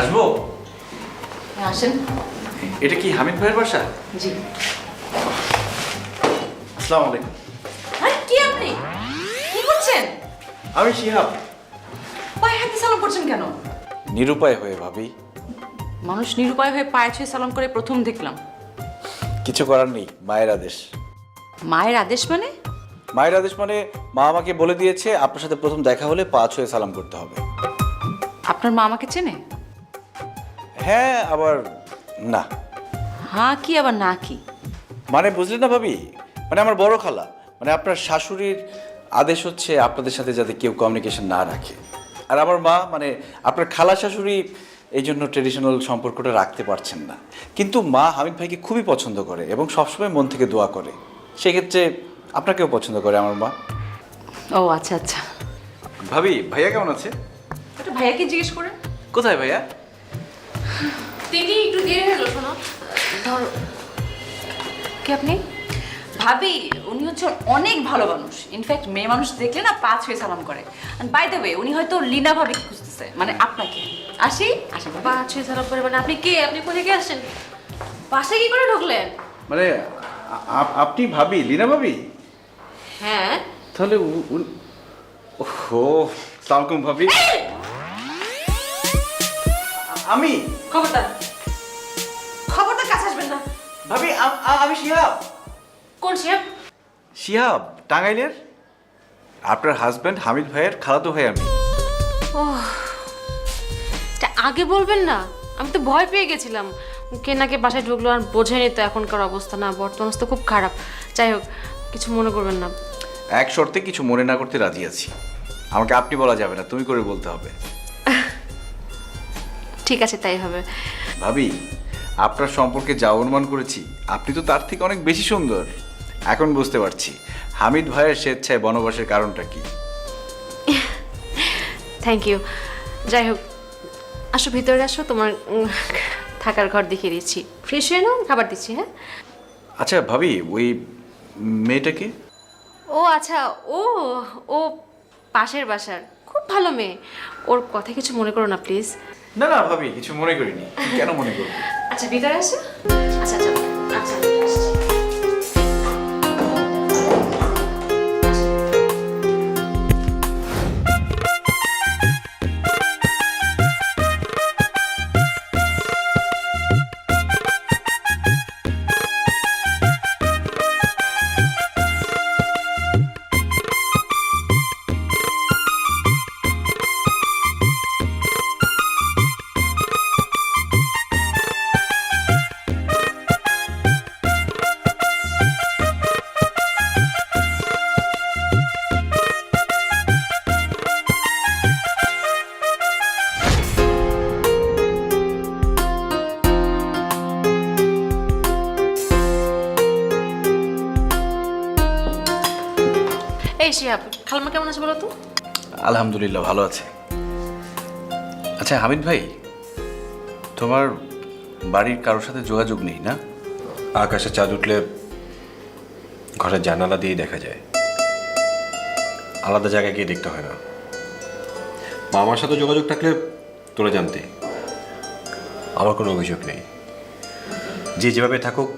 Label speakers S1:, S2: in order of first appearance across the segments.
S1: আসবো?
S2: হ্যাঁ, আসেন।
S1: এটা কি হামিদ ভাইয়ের বাসা?
S2: জি।
S1: আসসালামু আলাইকুম।
S2: হ্যাঁ, কি আপনি কি করছেন?
S1: আমি শিহাব।
S2: পায়ে হাতে সালাম করছেন কেন?
S1: নিরুপায় হয়ে ভাবি।
S2: মানুষ নিরুপায় হয়ে পায়ে ছুঁয়ে সালাম করে প্রথম দেখলাম।
S1: কিছু করার নেই, মায়ের আদেশ।
S2: মায়ের আদেশ মানে?
S1: মায়ের আদেশ মানে মা আমাকে বলে দিয়েছে আপনার সাথে প্রথম দেখা হলে পা ছুঁয়ে সালাম করতে হবে।
S2: আপনার মা আমাকে চেনে?
S1: হ্যাঁ, আবার না।
S2: হ্যাঁ কি আবার না কি?
S1: মানে বুঝলেন না ভাবি, মানে আমার বড় খালা, মানে আপনার শাশুড়ির আদেশ হচ্ছে আপনাদের সাথে যাতে কেউ কমিউনিকেশন না রাখে। আর আমার মা মানে আপনার খালা শাশুড়ি এই জন্য ট্রেডিশনাল সম্পর্কটা রাখতে পারছেন না। কিন্তু মা হামিদ ভাইকে খুবই পছন্দ করে এবং সবসময় মন থেকে দোয়া করে। সেক্ষেত্রে আপনাকেও পছন্দ করে আমার মা।
S2: ও আচ্ছা আচ্ছা।
S1: ভাবি, ভাইয়া কেমন আছে?
S2: একটু ভাইয়াকে জিজ্ঞেস করেন।
S1: কোথায় ভাইয়া?
S3: দিদি একটু দেরি হলো শোনো।
S2: ধরো, কে আপনি? ভাবি, উনি হচ্ছে অনেক ভালো মানুষ। ইনফ্যাক্ট মেয়ে মানুষ দেখলে না পা ছুঁয়ে সালাম করে। বাই দ্য ওয়ে, উনি হয়তো লীনা ভাবিকে খুঁজতেছে, মানে আপনাকে। আসি আসি
S3: বা ছুঁয়ে সালাম করে মানে আপনি কে? আপনি কোথা থেকে আসছেন? বাসায় কি করে ঢুকলেন?
S1: মানে আপনি ভাবি, লীনা ভাবি?
S3: হ্যাঁ।
S1: তাহলে ওহো, সালামালাইকুম ভাবি। আমি
S2: খবরদার, খবরদার কাছে আসবেন না।
S1: ভাবি, আমি শিহাব।
S3: কোন শেফ?
S1: শিহাব টাঙ্গাইলের, আপনার হাজব্যান্ড হামিদ ভাইয়ের খালাতো ভাই আমি।
S3: এটা আগে বলবেন না, আমি তো ভয় পেয়ে গেছিলাম। কে নাকি বাসায় ঢুকলো আর বোঝেনি তো এখনকার অবস্থা, না বর্তমান অবস্থা খুব খারাপ। যাই হোক, কিছু মনে করবেন না।
S1: এক শর্তে কিছু মনে না করতে রাজি আছি। আমাকে আপনি বলা যাবে না, তুমি করে বলতে হবে।
S3: ঠিক আছে, তাই হবে।
S1: ভাবি, আপনার সম্পর্কে যা অনুমান করেছি আপনি তো তার থেকে অনেক বেশি সুন্দর। এখন বুঝতে পারছি হামিদ ভাইয়ের স্বেচ্ছায় বনবাসের কারণটা কি।
S3: Thank you. যাই হোক, আসো ভিতরে আসো, তোমার থাকার ঘর দেখিয়ে দিচ্ছি। ফ্রেশ হয়ে নাও, খাবার দিচ্ছি। হ্যাঁ।
S1: আচ্ছা ভাবি, ওই মেয়েটাকে?
S3: ও আচ্ছা, ও ও পাশের বাসার খুব ভালো মেয়ে। ওর কথা কিছু মনে করো না প্লিজ।
S1: না না ভাবি, কিছু মনে করিনি। কেন মনে করবো?
S3: আচ্ছা ভিতরে আসো। আচ্ছা আচ্ছা আচ্ছা আসছি। এই শিহাব, খালাম্মা কেমন আছে বলো তো?
S1: আলহামদুলিল্লাহ ভালো আছে। আচ্ছা হামিদ ভাই, তোমার বাড়ির কারোর সাথে যোগাযোগ নেই না?
S4: আকাশে চাঁদ উঠলে ঘরের জানালা দিয়েই দেখা যায়, আলাদা জায়গায় গিয়ে দেখতে হয় না। মা আমার সাথে যোগাযোগ থাকলে তোরা জানতে, আমার কোনো অভিযোগ নেই। যে যেভাবে থাকুক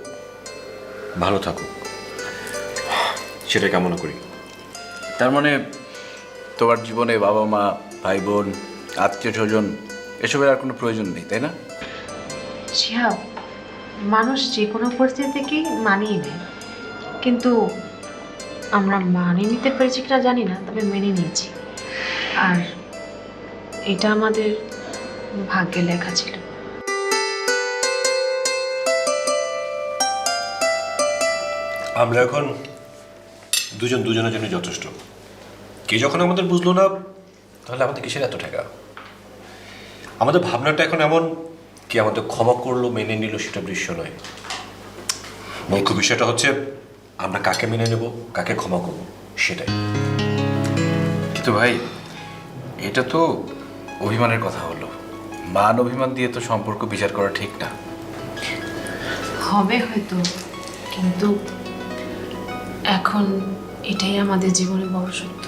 S4: ভালো থাকুক, সেটাই কামনা করি।
S1: তার মানে তোমার জীবনে বাবা মা, ভাই বোন, আত্মীয় স্বজন এসবের আর কোনো প্রয়োজন নেই, তাই না?
S5: শিহাব, মানুষ যে কোনো পরিস্থিতিকেই মানিয়ে নেয়, কিন্তু আমরা মানিয়ে নিতে পেরেছি কিনা জানি না, তবে মেনে নিয়েছি। আর এটা আমাদের ভাগ্যে লেখা ছিল।
S4: আমরা এখন দুজন দুজনের জন্য যথেষ্ট। কে যখন আমাদের বুঝলো না, তাহলে আমাদের কিসের এত ঠেকা? আমাদের ভাবনাটা এখন এমন, কে আমাদের ক্ষমা করলো, মেনে নিল, সেটা দৃশ্য নয়। মুখ্য বিষয়টা হচ্ছে আমরা কাকে মেনে নেব, কাকে ক্ষমা করব, সেটাই।
S1: কিন্তু ভাই, এটা তো অভিমানের কথা হলো। মান অভিমান দিয়ে তো সম্পর্ক বিচার করা ঠিক না।
S5: হবে হয়তো, কিন্তু এখন এটাই আমাদের জীবনে বড় সত্য।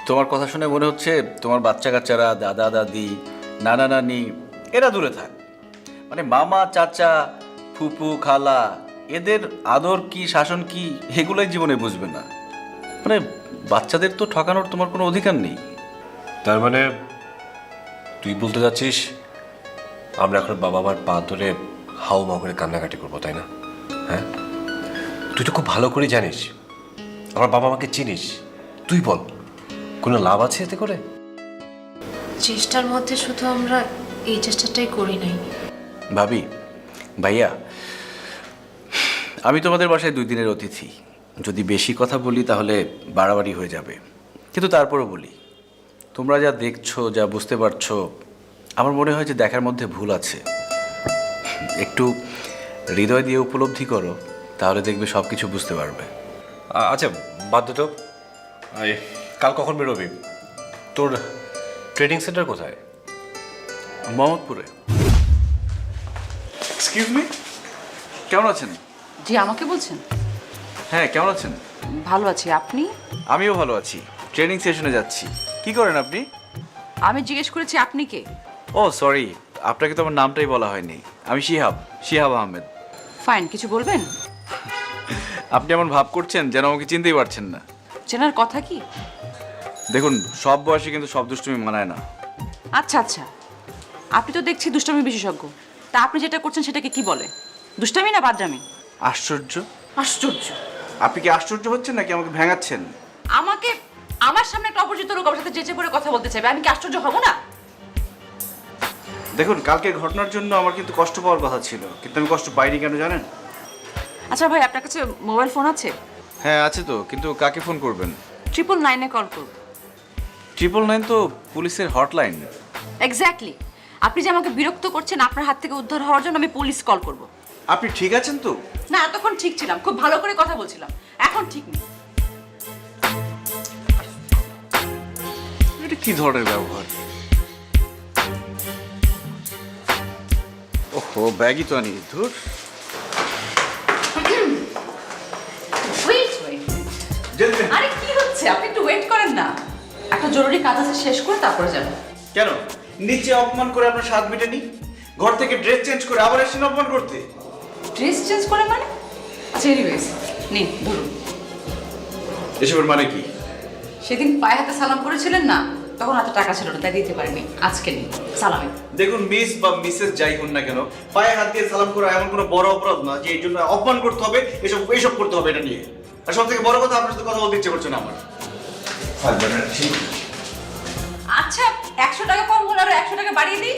S1: তোমার কথা শুনে মনে হচ্ছে তোমার বাচ্চা কাচ্চারা, দাদা দাদি, নানা নানি এরা দূরে থাক। মানে মামা, চাচা, ফুপু, খালা, এদের আদর কি, শাসন কি, এগুলোই জীবনে বুঝবে না। মানে বাচ্চাদের তো ঠকানোর তোমার কোনো অধিকার নেই।
S4: তার মানে তুই বলতে যাচ্ছিস আমরা এখন বাবা মার পা ধরে হাউ মাউ করে কান্নাকাটি করবো, তাই না? হ্যাঁ, তুই তো খুব ভালো করে জানিস আমার বাবা মাকে চিনিস। তুই বল, কোনো লাভ আছে এতে করে?
S5: চেষ্টার মধ্যে শুধু আমরা এই চেষ্টাটাই করি নাই।
S1: ভাবি, ভাইয়া, আমি তোমাদের বাসায় 2 দিনের অতিথি। যদি বেশি কথা বলি তাহলে বাড়াবাড়ি হয়ে যাবে, কিন্তু তারপরও বলি, তোমরা যা দেখছো, যা বুঝতে পারছো, আমার মনে হয় যে দেখার মধ্যে ভুল আছে। একটু হৃদয় দিয়ে উপলব্ধি করো, তাহলে দেখবে সব কিছু বুঝতে পারবে।
S4: আচ্ছা বাদ দে তো। কাল কখন বেরোবি? তোর ট্রেনিং সেন্টার কোথায়?
S1: মোহাম্মদপুরে। এক্সকিউজ মি, কেমন আছেন?
S2: জি, আমাকে বলছেন?
S1: হ্যাঁ, কেমন আছেন?
S2: ভালো আছি, আপনি?
S1: আমিও ভালো আছি। ট্রেনিং সেশনে যাচ্ছি। কি করেন আপনি?
S2: আমি জিজ্ঞেস করেছি আপনি কে?
S1: ও সরি, আপনাকে তো আমার নামটাই বলা হয়নি। আমি শিহাব আহমেদ।
S2: ফাইন, কিছু বলবেন?
S1: আপনি এমন ভাব করছেন যেন আমাকে চিনতেই পারছেন না।
S2: চেনার কথা কি?
S1: দেখুন, সব বয়সে কিন্তু সব দুষ্টুমি মানায় না।
S2: আচ্ছা আচ্ছা, আপনি তো দেখছি দুষ্টামি বিশেষজ্ঞ। তা আপনি যেটা করছেন সেটাকে কি বলে? দুষ্টামি না বাদরামি?
S1: আশ্চর্য!
S2: আশ্চর্য!
S1: আপনি কি আশ্চর্য হচ্ছেন নাকি আমাকে ভেঙাচ্ছেন?
S2: আমাকে আমার সামনে একটা অপরিচিত লোক আমার সাথে চেঁচে করে কথা বলতে চাইবে, আমি কি আশ্চর্য হব না?
S1: দেখুন, কালকের ঘটনার জন্য আমার কিন্তু কষ্ট পাওয়ার কথা ছিল, কিন্তু আমি কষ্ট পাইনি। কেন জানেন?
S2: আচ্ছা ভাই, আপনার কাছে মোবাইল ফোন আছে?
S1: হ্যাঁ আছে তো, কিন্তু কাকে ফোন করবেন?
S2: 999-এ কল করুন।
S1: 999 তো পুলিশের হটলাইন।
S2: এক্স্যাক্টলি। আপনি যে আমাকে বিরক্ত করছেন আপনার হাত থেকে উদ্ধার হওয়ার জন্য আমি পুলিশ কল করব।
S1: আপনি ঠিক আছেন তো?
S2: না, এতক্ষণ ঠিক ছিলাম, খুব ভালো করে কথা বলছিলাম, এখন ঠিক নেই।
S1: এটা কি ধরনের ব্যবহার? ওহো, ব্যাগই তো আনি। ধুর।
S2: ওয়েট ওয়েট, আরে কি হচ্ছে? আপনি একটু ওয়েট করেন না, একটা জরুরি কাজ আছে, শেষ করে তারপরে যাবেন।
S1: কেন? নিচে অপমান করে আপনার স্বাদ মেটেনি? ঘর থেকে ড্রেস চেঞ্জ করে আবার এসেছেন অপমান করতে?
S2: ড্রেস চেঞ্জ করে মানে? আচ্ছা এনিওয়েজ, নিন ধরুন।
S1: এসবের মানে কি?
S2: সেদিন পায়ে হাতে সালাম করেছিলেন না, তখন হাতে টাকা ছিল না, তাই দিতে পারিনি। আজকে নিন সালামে।
S1: দেখুন, মিস বা মিসেস যাই হন না কেন, পায়ে হাত দিয়ে সালাম করা এমন কোনো বড় অপরাধ না যে এই জন্য অপমান করতে হবে, এসব করতে হবে এটা নিয়ে। আর সব থেকে বড় কথা, আপনার সাথে কথা বলতে ইচ্ছে করছে না আমার।
S2: আচ্ছা 100 টাকা কম হলো, আরো 100 টাকা বাড়িয়ে দিই।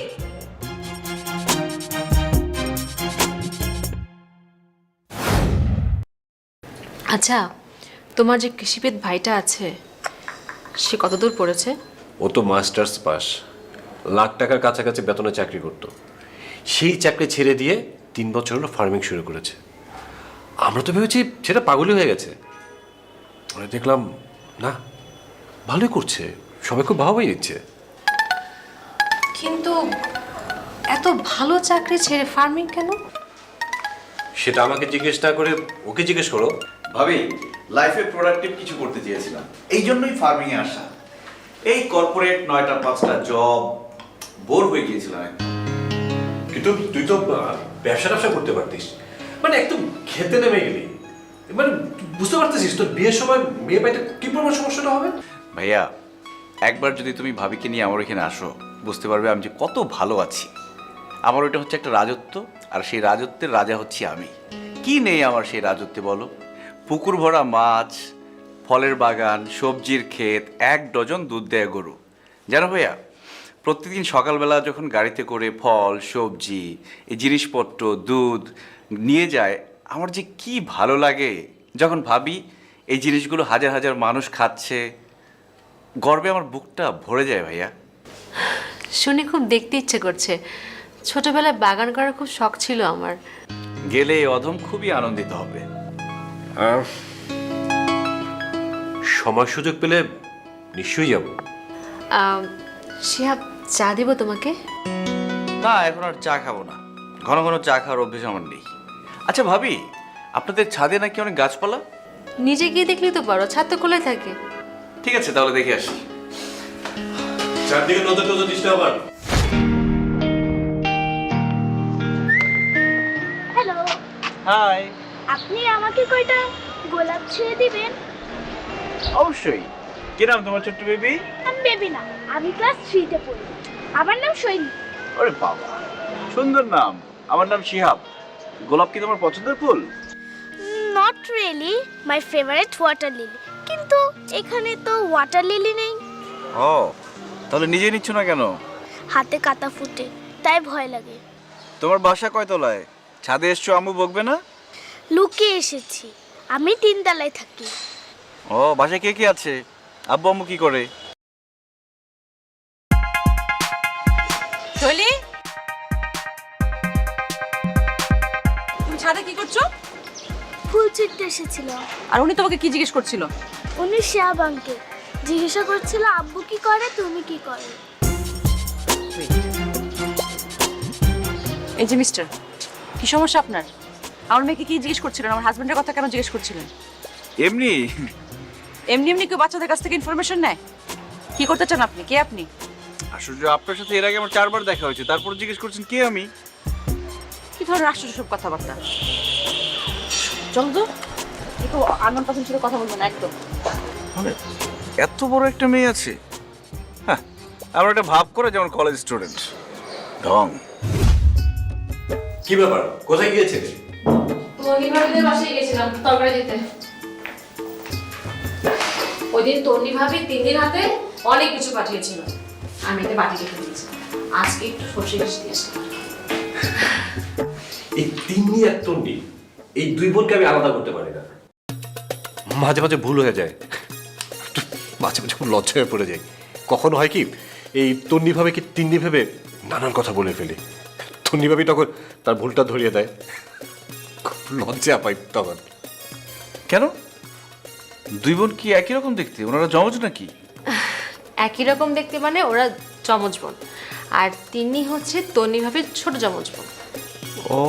S3: আচ্ছা, তোমার যে কৃষিবিদ ভাইটা আছে সে কতদূর পড়েছে?
S4: ও তো মাস্টার্স পাস, লাখ টাকার কাছাকাছি বেতনে চাকরি করতো। সেই চাকরি ছেড়ে দিয়ে 3 বছর হলো ফার্মিং শুরু করেছে। আমরা তো ভেবেছি সেটা পাগলই হয়ে গেছে, পরে দেখলাম না, ভালোই করছে, সবাই খুব ভালোই দিচ্ছে।
S3: কিন্তু এত ভালো চাকরি ছেড়ে ফার্মিং কেন?
S4: সেটা আমাকে জিজ্ঞেস না করে ওকে জিজ্ঞেস করো।
S1: ভাবি, লাইফে প্রোডাক্টিভ কিছু করতে চেয়েছিলাম, এই জন্যই ফার্মিং এ আসা। এই কর্পোরেট 9টা 5টা জব, বোর হয়ে গিয়েছিলাম একদম।
S4: কিন্তু তুই তো ব্যবসা করতে পারতিস, মানে একদম খেতে নেমে গেলি। মানে বুঝতে পারতেছিস তোর বিয়ের সময় মেয়ে পাইতে কি পরিমাণ সমস্যাটা হবে?
S1: ভাইয়া, একবার যদি তুমি ভাবিকে নিয়ে আমার এখানে আসো, বুঝতে পারবে আমি যে কত ভালো আছি। আমার ওইটা হচ্ছে একটা রাজত্ব, আর সেই রাজত্বের রাজা হচ্ছি আমি। কি নেই আমার সেই রাজত্বে বলো? পুকুর ভরা মাছ, ফলের বাগান, সবজির ক্ষেত, 1 ডজন দুধ দেয় গরু। জানো ভাইয়া, প্রতিদিন সকালবেলা যখন গাড়িতে করে ফল, সবজি, এই জিনিসপত্র, দুধ নিয়ে যায়, আমার যে কি ভালো লাগে। যখন ভাবি এই জিনিসগুলো হাজার হাজার মানুষ খাচ্ছে, গর্বে আমার বুকটা ভরে যায় ভাইয়া।
S3: শুনে খুব দেখতে ইচ্ছে করছে। ছোটবেলায় বাগান করার খুব শখ ছিল আমার।
S1: গেলে অধম খুবই আনন্দিত হবে।
S4: সময় সুযোগ পেলে নিশ্চয়ই যাব।
S3: শিহাব, চা দিব তোমাকে?
S1: না, এখন আর চা খাবো না, ঘন ঘন চা খাওয়ার অভ্যেস আমার নেই। আচ্ছা ভাবি, আপনাদের ছাদে নাকি অনেক গাছপালা?
S3: নিজে গিয়ে দেখলেই তো পারো, ছাদ তো খোলা থাকে।
S1: ঠিক আছে, তাহলে দেখে আসি।
S4: চারদিকে নজর টজর দিস না আবার।
S1: হাই।
S6: আপনি আমাকে কয়টা গোলাপ ছুঁয়ে দিবেন?
S1: অবশ্যই। কি নাম তোমার ছোট্ট বেবি?
S6: আমি বেবি না, আমি ক্লাস 3-তে পড়ি। আমার নাম শৈলী।
S1: আরে বাবা, সুন্দর নাম। আমার নাম শিহাব। গোলাপ কি তোমার পছন্দের ফুল?
S6: Not really my favourite water lily, কিন্তু এখানে তো ওয়াটার লিলি নেই।
S1: ও, তাহলে নিজে নিচ্ছ না কেন?
S6: হাতে কাটা ফুটে, তাই ভয় লাগে।
S1: তোমার বাসা কয় তলায়? ছাদে এসছো, আম্মু বকবে না?
S6: লুকিয়ে এসেছি, আমি 3 তলায় থাকি।
S1: ও, বাসায় কে কে আছে? আব্বু আম্মু কি করে?
S2: শৈলী, তুমি ছাদে কি করছো?
S6: ফুল ছিঁড়তে এসেছিল।
S2: আর উনি তোমাকে কি জিজ্ঞেস করছিল?
S6: উনি শিহাব আঙ্কেল জিজ্ঞাসা করছিল আব্বু কি করে, তুমি কি করে।
S2: এই যে মিস্টার, কি সমস্যা আপনার? আমার মেয়েকে কি জিজ্ঞেস করছিলেন? আমার হাজবেন্ডের কথা কেন জিজ্ঞেস করছিলেন?
S1: এমনি।
S2: এমনি এমনি কেউ বাচ্চাদের কাছ থেকে ইনফরমেশন নেয়? কি করতে চান আপনি? কে আপনি?
S1: আশ্চর্য, আপনার সাথে এর আগে আমার 4 বার দেখা হয়েছে, তারপর জিজ্ঞেস করছেন কে আমি?
S2: কি ধরনের আশ্চর্য সব কথাবার্তা? চল তো, একটু আনন্দ পাশন ছিল কথা বলবো না একদম।
S1: মানে এত বড় একটা মেয়ে আছে? হ্যাঁ, আমার একটা ভাব করে যেমন কলেজ স্টুডেন্ট ঢং।
S4: কি ব্যাপার, কোথায় গিয়েছিলে?
S3: তন্নি ভাবিদের বাসায় গেছিলাম তরকারি দিতে। ওই দিন তন্নি ভাবি 3 দিন হাতে অনেক কিছু পাঠিয়েছিল, আমি এতে বাটি রেখে দিয়েছি। আজকে একটু সর্ষে বেশি দিয়েছিলাম।
S4: এই তিন্নি আর তন্নি, এই দুই বোনকে আমি আলাদা করতে পারি না। মাঝে মাঝে ভুল হয়ে যায়, মাঝে মাঝে খুব লজ্জা হয়ে পড়ে যায়। কখনো হয় কি, এই তন্নি ভাবে কি তিন্নি ভেবে নানান কথা বলে ফেলি। তন্নি ভাবি তখন তার ভুলটা ধরিয়ে দেয়, খুব লজ্জা পাই তখন।
S1: কেন? দুই বোন কি একই রকম দেখতে? ওনারা জমজ নাকি?
S3: একই রকম দেখতে মানে ওরা যমজ বোন, আর তিনি হচ্ছে তন্নি ভাবির ছোট যমজ বোন।
S1: ও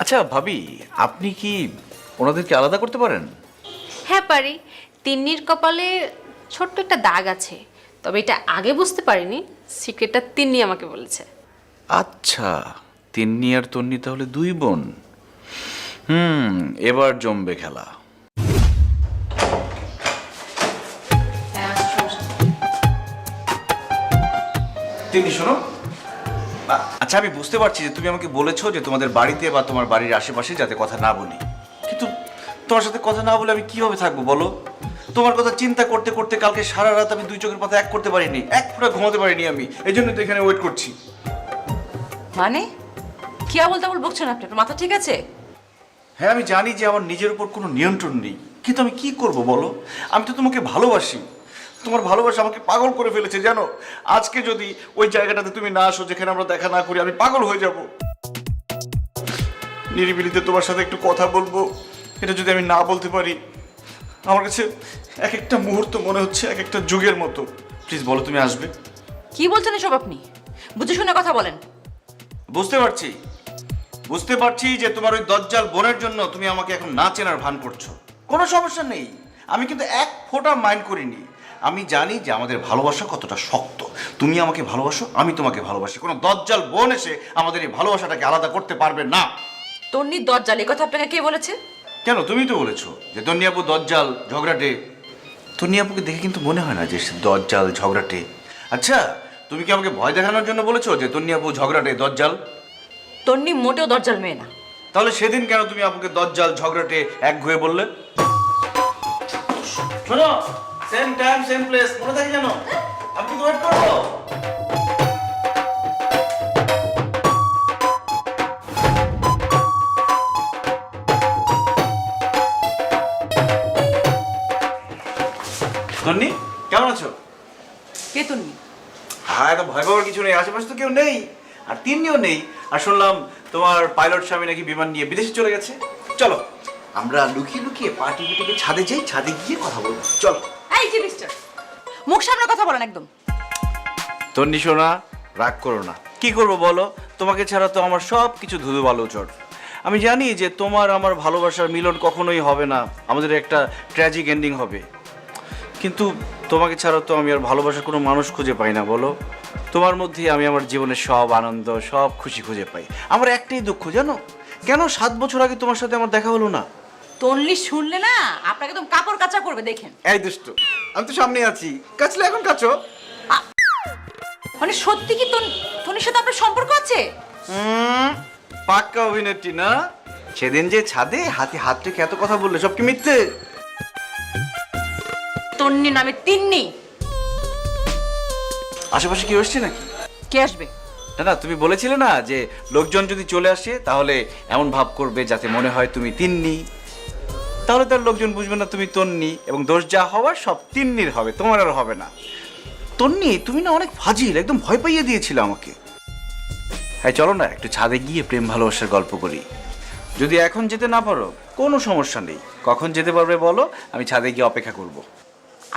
S1: আচ্ছা ভাবি, আপনি কি ওনাদেরকে আলাদা করতে পারেন?
S3: হ্যাঁ পারি। তিন্নির কপালে ছোট্ট একটা দাগ আছে, তবে এটা আগে বুঝতে পারিনি। সিক্রেটটা তিন্নি আমাকে বলেছে।
S1: আচ্ছা, তিন্নি আর তন্নি তাহলে দুই বোন। এবার জমবে খেলা। তিন্নি শোনো, আচ্ছা আমি বুঝতে পারছি যে তুমি আমাকে বলেছো যে তোমাদের বাড়িতে বা তোমার বাড়ির আশেপাশে যাতে কথা না বলি, কিন্তু তোমার সাথে কথা না বলে আমি কিভাবে থাকবো বলো? তোমার কথা চিন্তা করতে করতে কালকে সারা রাত আমি 2 চোখের পাতা এক করতে পারিনি, এক ফোঁটা ঘুমাতে পারিনি আমি। এই জন্য তো এখানে ওয়েট করছি।
S2: মানে কি বলতে বলছেন আপনি? আপনার মাথা ঠিক আছে?
S1: হ্যাঁ, আমি জানি যে আমার নিজের উপর কোনো নিয়ন্ত্রণ নেই, কিন্তু আমি কি করব বলো? আমি তো তোমাকে ভালোবাসি। তোমার ভালোবাসা আমাকে পাগল করে ফেলেছে জানো। আজকে যদি ওই জায়গাটাতে তুমি না আসো যেখানে আমরা দেখা না করি, আমি পাগল হয়ে যাব। নিরিবিলিতে তোমার সাথে একটু কথা বলবো, এটা যদি আমি না বলতে পারি, আমার কাছে এক একটা মুহূর্ত মনে হচ্ছে এক একটা যুগের মতো। প্লিজ বলো তুমি আসবে?
S2: কি বলছেন এসব আপনি? বুঝে শুনে কথা বলেন।
S1: বুঝতে পারছি যে তোমার ওই দজ্জাল বোনের জন্য তুমি আমাকে এখন না চেনার ভান করছো। কোনো সমস্যা নেই, আমি কিন্তু এক ফোঁটা মাইন্ড করিনি। আমি জানি যে আমাদের ভালোবাসা কতটা শক্ত। তুমি আমাকে ভালোবাসো, আমি তোমাকে ভালোবাসি। কোনো দজ্জাল বোন এসে আমাদের এই ভালোবাসাটাকে আলাদা করতে পারবে না।
S2: তন্নির দরজাল, এই কথা আপনাকে কে বলেছে?
S1: কেন, তুমি তো বলেছো যে তন্নি আপু দজ্জাল ঝগড়াটে। তন্নি আপুকে দেখে কিন্তু মনে হয় না যে সে দজ্জাল ঝগড়াটে। আচ্ছা, তুমি কি আমাকে ভয় দেখানোর জন্য বলেছো যে তন্নি আপু ঝগড়াটে দজ্জাল?
S2: তন্নি মোটেও দরজাল মেয়ে না।
S1: তাহলে সেদিন কেন তুমি আপুকে দজ্জাল ঝগড়াটে এক ঘুয়ে বললে? শোনো, সেম টাইম সেম প্লেস মনে থাকে জানো? আপনি তো ওয়েট করো। তন্নি, কেমন আছো?
S2: কে তন্নি?
S1: হ্যাঁ, এত ভয় পাওয়ার কিছু নেই, আশেপাশে তো কেউ নেই, আর তিন্নিও নেই। আর শুনলাম তোমার পাইলট স্বামী নাকি বিমান নিয়ে বিদেশে চলে গেছে। চলো আমরা লুকিয়ে লুকিয়ে পার্টি পিটিকে ছাদে যাই, ছাদে গিয়ে কথা বলবো। চলো।
S2: এই যে মিস্টার, মুখ সামনে কথা বলেন একদম।
S1: তন্নি শোনা, রাগ করো না। কি করবো বলো, তোমাকে ছাড়া তো আমার সব কিছু ধুধু বালুচর। আমি জানি যে তোমার আমার ভালোবাসার মিলন কখনোই হবে না, আমাদের একটা ট্র্যাজিক এন্ডিং হবে। কিন্তু তোমাকে ছাড়া তো আমি আর ভালোবাসার কোনো মানুষ খুঁজে পাই না বলো। তোমার মধ্যেই আমি আমার জীবনের সব আনন্দ, সব খুশি খুঁজে পাই। আমার একটাই দুঃখ জানো, কেন 7 বছর আগে তোমার সাথে আমার দেখা হলো না?
S2: তনলি শুনলে না আপনাকে একদম কাপড় কাচা করবে, দেখেন।
S1: এই দুষ্টু, আমি তো সামনে আছি, কাচলে এখন কাচো।
S2: মানে সত্যি কি তনির সাথে আপনার সম্পর্ক আছে?
S1: পাক্কা অভিনেত্রী না? সেদিন যে ছাদে হাতে হাত রেখে এত কথা বললে, সব কি মিথ্যে?
S2: তন্নি নামে তিন্নি।
S1: আশেপাশে কি হচ্ছে নাকি?
S2: কে আসবে?
S1: না না, তুমি বলেছিলে না যে লোকজন যদি চলে আসে তাহলে এমন ভাব করবে যাতে মনে হয় তুমি তিন্নি, তাহলে তার লোকজন বুঝবে না তুমি তন্নি, এবং দোষ যা হওয়ার সব তিন্নির হবে, তোমার আর হবে না। তন্নি, তুমি না অনেক ফাজিল, একদম ভয় পাইয়ে দিয়েছিলে আমাকে। হ্যাঁ চলো না একটু ছাদে গিয়ে প্রেম ভালোবাসার গল্প করি। যদি এখন যেতে না পারো কোনো সমস্যা নেই, কখন যেতে পারবে বলো, আমি ছাদে গিয়ে অপেক্ষা করব।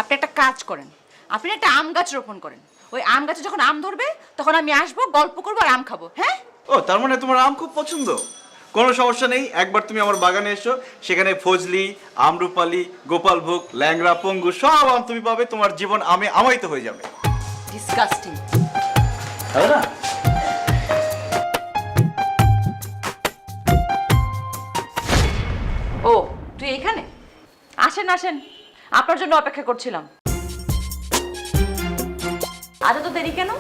S2: আপনি একটা কাজ করেন, আপনি একটা আম গাছ রোপণ করেন। ওই আম গাছে যখন আম ধরবে তখন আমি আসবো, গল্প করবো আর আম খাবো। হ্যাঁ?
S1: ও, তার মানে তোমার আম খুব পছন্দ? কোনো সমস্যা নেই, একবার তুমি আমার বাগানে এসো, সেখানে ফজলি, আমরুপালি, গোপালভোগ, ল্যাংড়া, পঙ্গু সব আম তুমি পাবে, তোমার জীবন আমে আমায়িত হয়ে যাবে।
S2: ডিসকাস্টিং।
S1: তাই না?
S2: ও তুই এখানে? আসেন আসেন, আপনার জন্য অপেক্ষা করছিলাম। আজ তো দেরি কেন?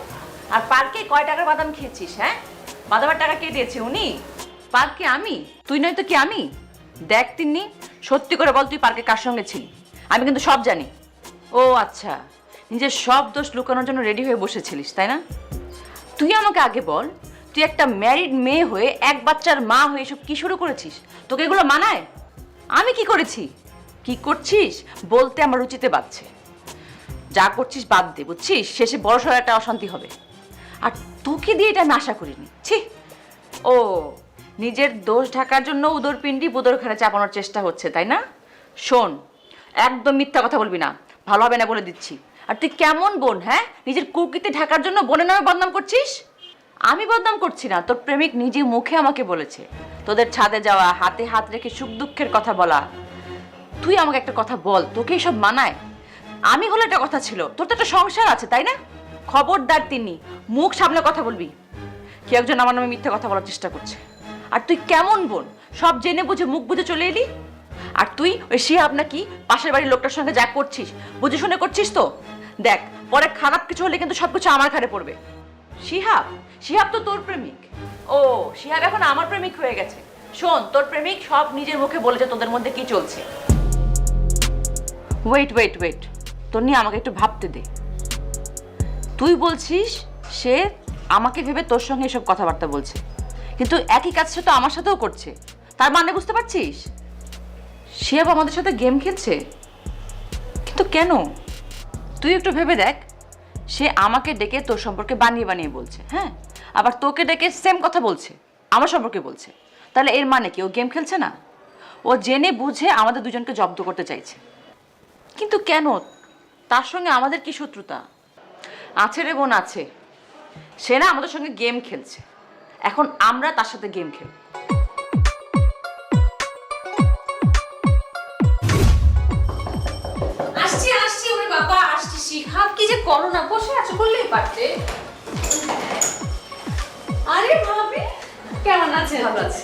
S2: আর পার্কে কয় টাকার বাদাম খেয়েছিস? হ্যাঁ, বাদামের টাকা কে দিয়েছে? উনি? পার্কে আমি? তুই নয় তো কি আমি? দেখ তিন্নি, সত্যি করে বল তুই পার্কে কার সঙ্গে ছিলি? আমি কিন্তু সব জানি। ও আচ্ছা, নিজের সব দোষ লুকানোর জন্য রেডি হয়ে বসেছিলিস তাই না? তুই আমাকে আগে বল, তুই একটা ম্যারিড মেয়ে হয়ে এক বাচ্চার মা হয়ে এসব কি শুরু করেছিস? তোকে এগুলো মানায়? আমি কি করেছি? কি করছিস বলতে আমার রুচিতে বাজছে। যা করছিস বাদ দে, বুঝছিস? শেষে বড় সড় একটা অশান্তি হবে। আর তোকে দিয়ে এটা আমি আশা করিনি। ছি! ও, নিজের দোষ ঢাকার জন্য উদরপিণ্ডি বুদরখানে চাপানোর চেষ্টা হচ্ছে তাই না? শোন, একদম মিথ্যা কথা বলবি না, ভালো হবে না বলে দিচ্ছি। আর তুই কেমন বোন? হ্যাঁ, নিজের কুকীর্তি ঢাকার জন্য বোনের নামে বদনাম করছিস? আমি বদনাম করছি না, তোর প্রেমিক নিজে মুখে আমাকে বলেছে তোদের ছাদে যাওয়া, হাতে হাত রেখে সুখ দুঃখের কথা বলা। তুই আমাকে একটা কথা বল, তোকে এসব মানায়? আমি হলে একটা কথা ছিল, তোর তো একটা সংসার আছে তাই না? খবরদার তিনি মুখ সামনে কথা বলবি। কি একজন আমার নামে মিথ্যা কথা বলার চেষ্টা করছে। আর তুই কেমন বোন, সব জেনে বুঝে মুখ বুঝে চলে এলি। আর তুই ওই শিহাব নাকি পাশের বাড়ির লোকটার সঙ্গে যা করছিস বুঝে শুনে করছিস তো? দেখ, পরে খারাপ কিছু হলে কিন্তু সবকিছু আমার ঘাড়ে পড়বে। শিহাব? শিহাব তো তোর প্রেমিক। ও, শিহাব এখন আমার প্রেমিক হয়ে গেছে। শোন, তোর প্রেমিক সব নিজের মুখে বলেছে তোদের মধ্যে কি চলছে। ওয়েট ওয়েট ওয়েট, তোর নিয়ে আমাকে একটু ভাবতে দে। তুই বলছিস সে আমাকে ভেবে তোর সঙ্গে এসব কথাবার্তা বলছে, কিন্তু একই কাজ সে তো আমার সাথেও করছে। তার মানে বুঝতে পারছিস? শিহাব আমাদের সাথে গেম খেলছে, কিন্তু কেন? তুই একটু ভেবে দেখ, সে আমাকে ডেকে তোর সম্পর্কে বানিয়ে বানিয়ে বলছে, হ্যাঁ, আবার তোকে ডেকে সেম কথা বলছে, আমার সম্পর্কে বলছে। তাহলে এর মানে কি ও গেম খেলছে না? ও জেনে বুঝে আমাদের দুজনকে জব্দ করতে চাইছে। কিন্তু কেন? তার সঙ্গে আমাদের কি শত্রুতা? আছে রে বোন, আছে। সে না আমাদের সঙ্গে গেম খেলছে, এখন আমরা তার সাথে গেম খেলব।
S3: আসছি আসছি, ওরে বাবা আসছি। শিহাব, কি যে করো না, বসে আছো, বললেই পারতে। আরে ভাবি, কেমন আছেন? ভালো আছি।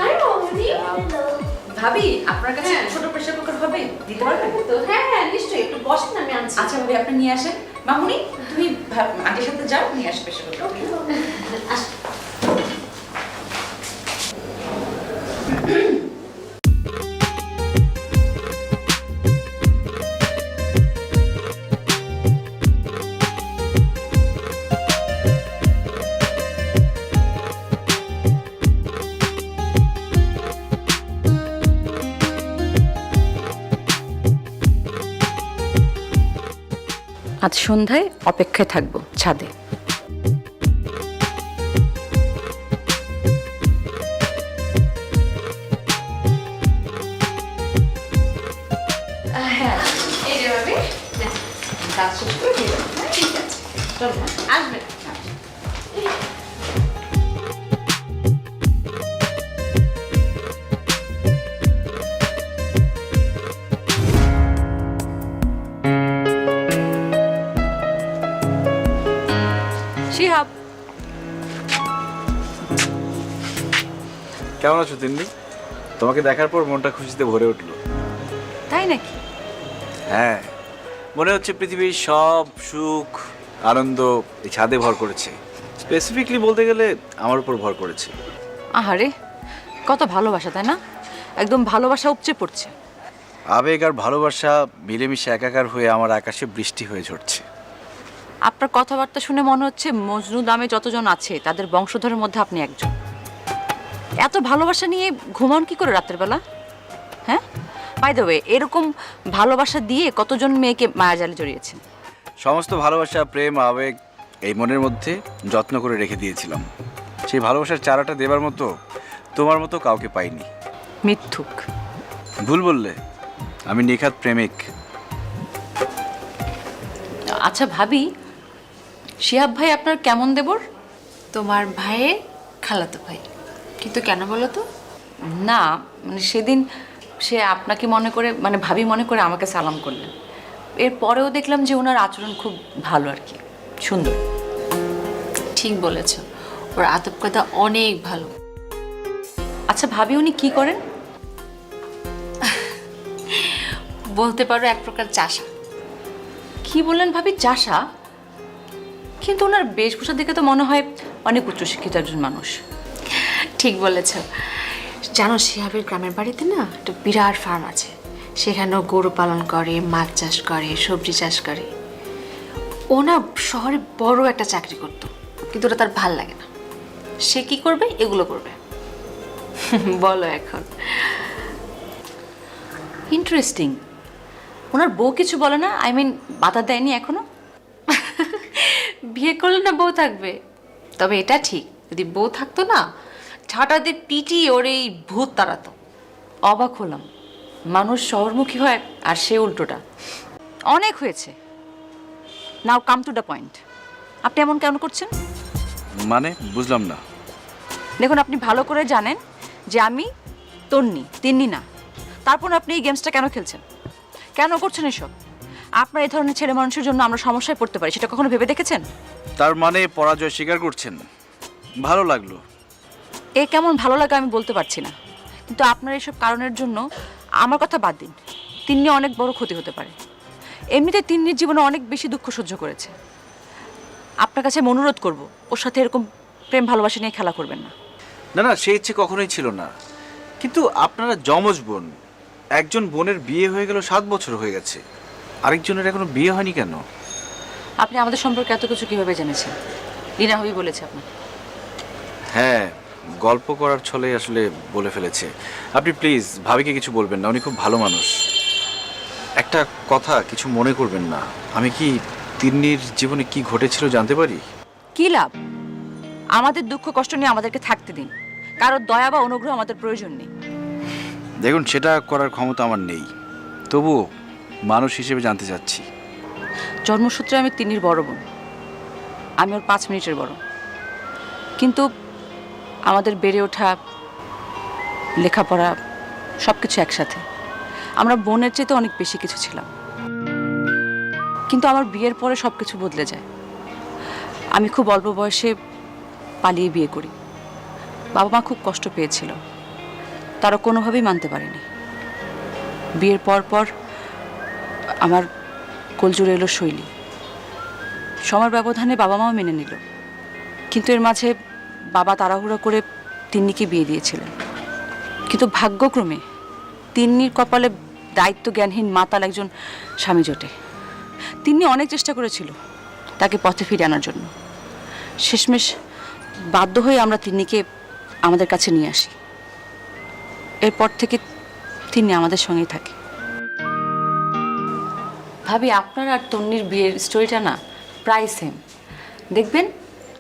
S3: আরে মামুনি,
S2: ভাবি, আপনার কাছে ছোট প্রেসার কুকার হবে? দিতে পারবেন
S3: তো? হ্যাঁ হ্যাঁ নিশ্চয়ই, একটু বসেন, আমি আনছি।
S2: আচ্ছা ভাবি, আপনি নিয়ে আসেন। মামুনি, তুমি আন্টির সাথে যাও, নিয়ে আসবে প্রেসার কুকার। আজ সন্ধ্যায় অপেক্ষায় থাকবো ছাদে।
S3: হ্যাঁ, এই যে ভাবি, কাজ শেষ করে দিয়ে যাবো। হ্যাঁ, ঠিক আছে, চলো আসবে।
S2: শিহাব,
S1: কেমন আছো তিন্নি? তোমাকে দেখার পর মনটা খুশিতে ভরে উঠলো।
S2: তাই নাকি?
S1: হ্যাঁ, মনে হচ্ছে পৃথিবীর সব সুখ আনন্দ এই ছাদে ভর করেছে। স্পেসিফিকলি বলতে গেলে আমার উপর ভর করেছে।
S2: আহারে, কত ভালোবাসা, তাই না? একদম ভালোবাসা উপচে পড়ছে।
S1: আবেগ আর ভালোবাসা মিলেমিশে একাকার হয়ে আমার আকাশে বৃষ্টি হয়ে ঝরছে।
S2: আপনার কথাবার্তা শুনে মনে হচ্ছে মজনু নামে যতজন আছে তাদের বংশধরের মধ্যে আপনি একজন। এত ভালোবাসা নিয়ে ঘুমান কি করে রাতের বেলা? হ্যাঁ, বাই দ্য ওয়ে, এরকম ভালোবাসা দিয়ে কতজন মেয়েকে মায়াজালে জড়িয়েছেন?
S1: সমস্ত ভালোবাসা, প্রেম, আবেগ এই মনের মধ্যে যত্ন করে রেখে দিয়েছিলাম। সেই ভালোবাসার চারাটা দেবার মতো তোমার মতো কাউকে পাইনি।
S2: মিথ্যুক।
S1: ভুল বললে, আমি নিখাত প্রেমিক।
S2: আচ্ছা ভাবি, শিহাব ভাই আপনার কেমন দেবর?
S5: তোমার ভাইয়ের খালাতো ভাই। কিন্তু কেন বলো তো?
S2: না মানে সেদিন সে আপনাকে মনে করে, মানে ভাবি মনে করে আমাকে সালাম করলেন। এরপরেও দেখলাম যে ওনার আচরণ খুব ভালো আর কি, সুন্দর।
S5: ঠিক বলেছ, ওর আদব কায়দা অনেক ভালো।
S2: আচ্ছা ভাবি, উনি কি করেন?
S5: বলতে পারো এক প্রকার চাষা।
S2: কি বললেন ভাবি, চাষা? কিন্তু ওনার বেশভূষা দেখে তো মনে হয় অনেক উচ্চশিক্ষিত একজন মানুষ।
S5: ঠিক বলেছ। জানো, শিহাবের গ্রামের বাড়িতে না একটা বিরাট ফার্ম আছে। সেখানেও গরু পালন করে, মাছ চাষ করে, সবজি চাষ করে। ও না শহরে বড় একটা চাকরি করতো, কিন্তু ওটা তার ভাল লাগে না। সে কি করবে? এগুলো করবে। বলো এখন।
S2: ইন্টারেস্টিং। ওনার বউ কিছু বলে না? আই মিন বাধা দেয়নি এখনো?
S5: বিয়ে করলে না বউ থাকবে। তবে এটা ঠিক, যদি বউ থাকতো না, ঝাঁটা দিয়ে পিটি ওর এই ভূত তাড়াতো।
S2: অবাক হলাম, মানুষ শহরমুখী হয় আর সে উল্টোটা। অনেক হয়েছে, নাও কাম টু দ্য পয়েন্ট। আপনি এমন কেন করছেন?
S1: মানে বুঝলাম না।
S2: দেখুন, আপনি ভালো করে জানেন যে আমি তন্নি, তিন্নি না। তারপর আপনি এই গেমসটা কেন খেলছেন? কেন করছেন এসব? আপনার এই ধরনের ছেলে মানুষের জন্য আমরা সমস্যায় পড়তে পারি, সেটা কখনো ভেবে দেখেছেন?
S1: তার মানে পরাজয় স্বীকার করছেন? ভালো লাগলো।
S2: এ কেমন ভালো লাগে আমি বলতে পারছি না, কিন্তু আপনার এইসব কারণের জন্য আমার কথা বাদ দিন, তিন্নি অনেক বড় ক্ষতি হতে পারে। এমনিতে তিন্নির জীবনে অনেক বেশি দুঃখ সহ্য করেছে। আপনার কাছে আমি অনুরোধ করব, ওর সাথে এরকম প্রেম ভালোবাসা নিয়ে খেলা করবেন না।
S1: না না, সেই ইচ্ছে কখনোই ছিল না। কিন্তু আপনারা যমজ বোন, একজন বোনের বিয়ে হয়ে গেল 7 বছর হয়ে গেছে, আরেকজনের এখনো বিয়ে হয়নি কেন?
S2: আপনি আমাদের সম্পর্কে এত কিছু কিভাবে জেনেছেন? লীনা ভাবি বলেছে আপনাকে?
S1: হ্যাঁ, গল্প করার ছলে আসলে বলে ফেলেছে। আপনি প্লিজ ভাবিকে কিছু বলবেন না, উনি খুব ভালো মানুষ। একটা কথা, কিছু মনে করবেন না, আমি কি তিন্নির জীবনে কি ঘটেছিল জানতে পারি?
S2: কি লাভ? আমাদের দুঃখ কষ্ট নিয়ে আমাদেরকে থাকতে দিন, কারোর দয়া বা অনুগ্রহ আমাদের প্রয়োজন নেই।
S1: দেখুন, সেটা করার ক্ষমতা আমার নেই, তবুও মানুষ হিসেবে জানতে চাচ্ছি।
S2: জন্মসূত্রে আমি তিন্নির বড় বোন, আমি ওর 5 মিনিটের বড়। কিন্তু আমাদের বেড়ে ওঠা, লেখাপড়া সব কিছু একসাথে। আমরা বোনের চেয়ে তো অনেক বেশি কিছু ছিলাম। কিন্তু আমার বিয়ের পরে সব কিছু বদলে যায়। আমি খুব অল্প বয়সে পালিয়ে বিয়ে করি। বাবা মা খুব কষ্ট পেয়েছিল, তারা কোনোভাবেই মানতে পারেনি। বিয়ের পর পর আমার কোলজুড়ে এলো শৈলী। সময়ের ব্যবধানে বাবা মাও মেনে নিল, কিন্তু এর মাঝে বাবা তাড়াহুড়ো করে তিন্নিকে বিয়ে দিয়েছিলেন। কিন্তু ভাগ্যক্রমে তিন্নির কপালে দায়িত্ব জ্ঞানহীন মাতাল একজন স্বামী জোটে। তিন্নি অনেক চেষ্টা করেছিল তাকে পথে ফিরে আনার জন্য। শেষমেশ বাধ্য হয়ে আমরা তিন্নিকে আমাদের কাছে নিয়ে আসি। এরপর থেকে তিন্নি আমাদের সঙ্গেই থাকে। ভাবি, আপনার আর তন্নির বিয়ের স্টোরিটা না প্রায় সেম। দেখবেন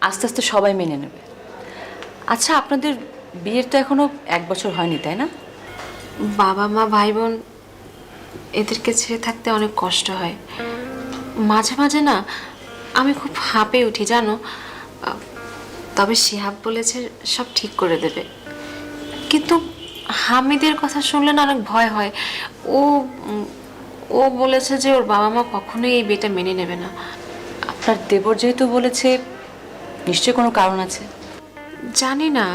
S2: আস্তে আস্তে সবাই মেনে নেবে। আচ্ছা, আপনাদের বিয়ের তো এখনো 1 বছর হয়নি, তাই না?
S5: বাবা মা ভাই বোন এদেরকে ছেড়ে থাকতে অনেক কষ্ট হয়। মাঝে মাঝে না আমি খুব হাঁপে উঠি, জানো। তবে শিহাব বলেছে সব ঠিক করে দেবে। কিন্তু হামিদের কথা শুনলে না অনেক ভয় হয়। ও ও বলেছে যে ওর বাবা মা কখনোই এই বিয়েটা মেনে নেবে না।
S2: আপনার দেবর যেহেতু বলেছে, নিশ্চয়ই কোনো কারণ আছে।
S5: জানি না,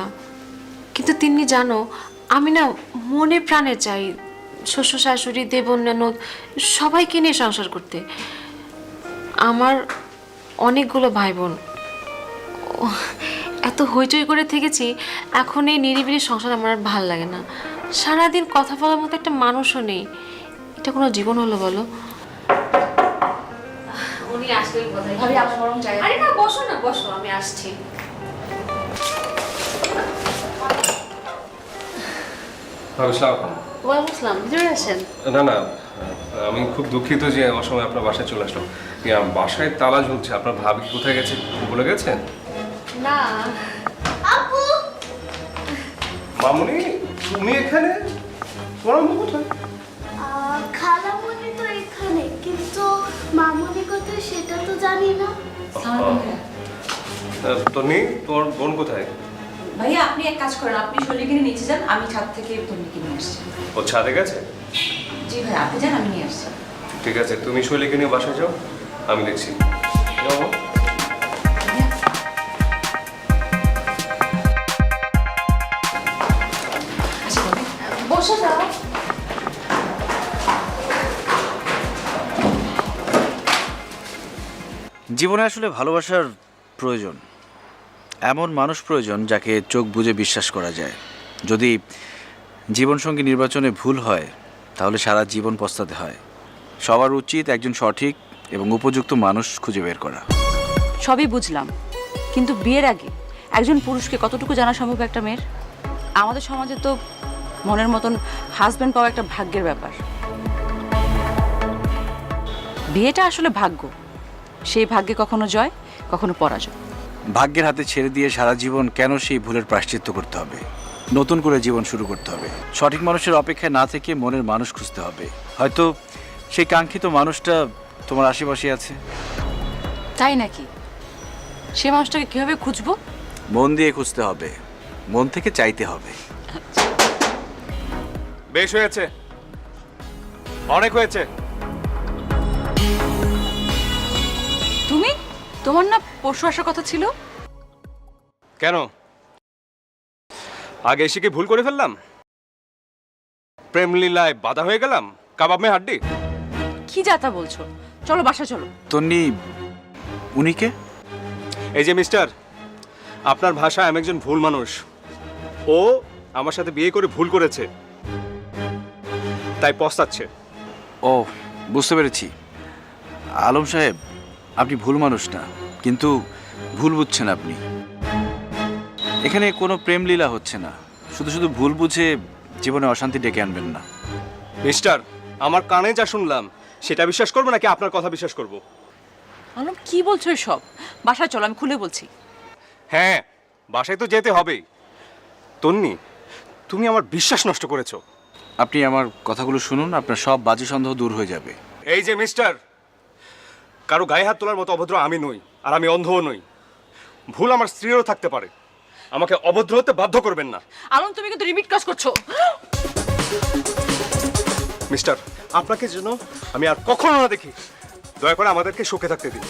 S3: কিন্তু তিন্নি জানো, আমি না মনে প্রাণে চাই শ্বশুর শাশুড়ি দেবর ননদ সবাইকে নিয়ে সংসার করতে। আমার অনেকগুলো ভাই বোন, এত হইচই করে থেকেছি, এখন এই নিরিবিলি সংসার আমার আর ভাল লাগে না। সারাদিন কথা বলার মতো একটা মানুষও নেই। এটা কোনো জীবন হলো বলো? উনি আসলেই বোধহয়।
S2: ভাবি আপনার বরং চাই।
S3: আরে না, বসো না, বসো, আমি আসছি। ওয়ালাইকুম আসসালাম, ভিতরে আসেন।
S7: না না, আমি খুব দুঃখিত যে অসময় আপনার বাসায় চলে আসলাম। বাসায় তালা ঝুলছে, আপনার ভাবি কোথায় গেছে বলে গেছেন?
S3: না,
S6: আপু
S7: মামুনি, তুমি এখানে? তোমার আম্মু কোথায়?
S6: খালামণি তো এখানে, কিন্তু মামুনি কোথায় সেটা তো জানি না।
S7: তনি, তোর বোন কোথায়?
S2: ভাইয়া আপনি এক কাজ করেন, আপনি শৈলীকে নিয়ে নিচে যান, আমি ছাদ থেকে তন্নিকে নিয়ে আসছি।
S7: ও ছাদে গেছে?
S2: জি ভাই, আপনি যান, আমি নিয়ে আসছি।
S7: ঠিক আছে, তুমি শৈলীকে নিয়ে বাসায় যাও, আমি দেখছি। যাও।
S2: আসি ভাবি।
S3: বসে যাও।
S1: জীবনে আসলে ভালোবাসার প্রয়োজন, এমন মানুষ প্রয়োজন যাকে চোখ বুজে বিশ্বাস করা যায়। যদি জীবনসঙ্গী নির্বাচনে ভুল হয় তাহলে সারা জীবন পস্তাতে হয়। সবার উচিত একজন সঠিক এবং উপযুক্ত মানুষ খুঁজে বের করা।
S2: সবই বুঝলাম, কিন্তু বিয়ের আগে একজন পুরুষকে কতটুকু জানা সম্ভব একটা মেয়ের? আমাদের সমাজে তো মনের মতন হাজব্যান্ড পাওয়া একটা ভাগ্যের ব্যাপার। বিয়েটা আসলে ভাগ্য, সেই ভাগ্যে কখনো জয় কখনো পরাজয়।
S1: ভাগ্যের হাতে ছেড়ে দিয়ে সারা জীবন কেন সেই ভুলের প্রায়শ্চিত্ত করতে হবে? নতুন করে জীবন শুরু করতে হবে। সঠিক মানুষের অপেক্ষায় না থেকে মনের মানুষ খুঁজতে হবে। হয়তো সেই কাঙ্ক্ষিত মানুষটা তোমার আশেপাশে আছে।
S2: তাই নাকি? সে মানুষটাকে কিভাবে খুঁজবো?
S1: মন দিয়ে খুঁজতে হবে, মন থেকে চাইতে হবে।
S7: বেশ হয়েছে, অনেক হয়েছে।
S2: তুমি, তোমার না পরশু আসার কথা ছিল?
S7: কেন, আগে এসে কি ভুল করে ফেললাম? প্রেম লীলায় বাধা হয়ে গেলাম? কাবাব মে হাড্ডি?
S2: কি যাতা বলছো? চলো বাসা চলো।
S1: তন্নি, উনিকে?
S7: এই যে মিস্টার, আপনার ভাষায় আমি একজন ভুল মানুষ। ও আমার সাথে বিয়ে করে ভুল করেছে, তাই পস্তাচ্ছে।
S1: ও, বুঝতে পেরেছি। আলম সাহেব, আপনি ভুল মানুষ না, কিন্তু ভুল বুঝছেন আপনি। এখানে কোনো প্রেম লীলা হচ্ছে না। শুধু শুধু ভুল বুঝে জীবনে অশান্তি ডেকে আনবেন না।
S7: মিস্টার, আমার কানে যা শুনলাম সেটা বিশ্বাস করবো নাকি আপনার কথা বিশ্বাস করব?
S2: আলম কি বলছো এসব? বাসায় চলো, আমি খুলে বলছি।
S7: হ্যাঁ, বাসায় তো যেতে হবেই। তন্নি, তুমি আমার বিশ্বাস নষ্ট করেছো।
S1: আপনি আমার কথাগুলো শুনুন, আপনার সব বাজে সন্দেহ দূর হয়ে যাবে।
S7: এই যে মিস্টার, কারো গায়ে হাত তোলার মতো অভদ্র আমি নই, আর আমি অন্ধও নই। ভুল আমার স্ত্রীরও থাকতে পারে, আমাকে অভদ্র হতে বাধ্য করবেন না।
S2: আলম তুমি কিন্তু রিপিট কাজ করছো।
S7: মিস্টার, আপনাকে যেন আমি আর কখনো না দেখি। দয়া করে আমাদেরকে সুখে থাকতে দিন।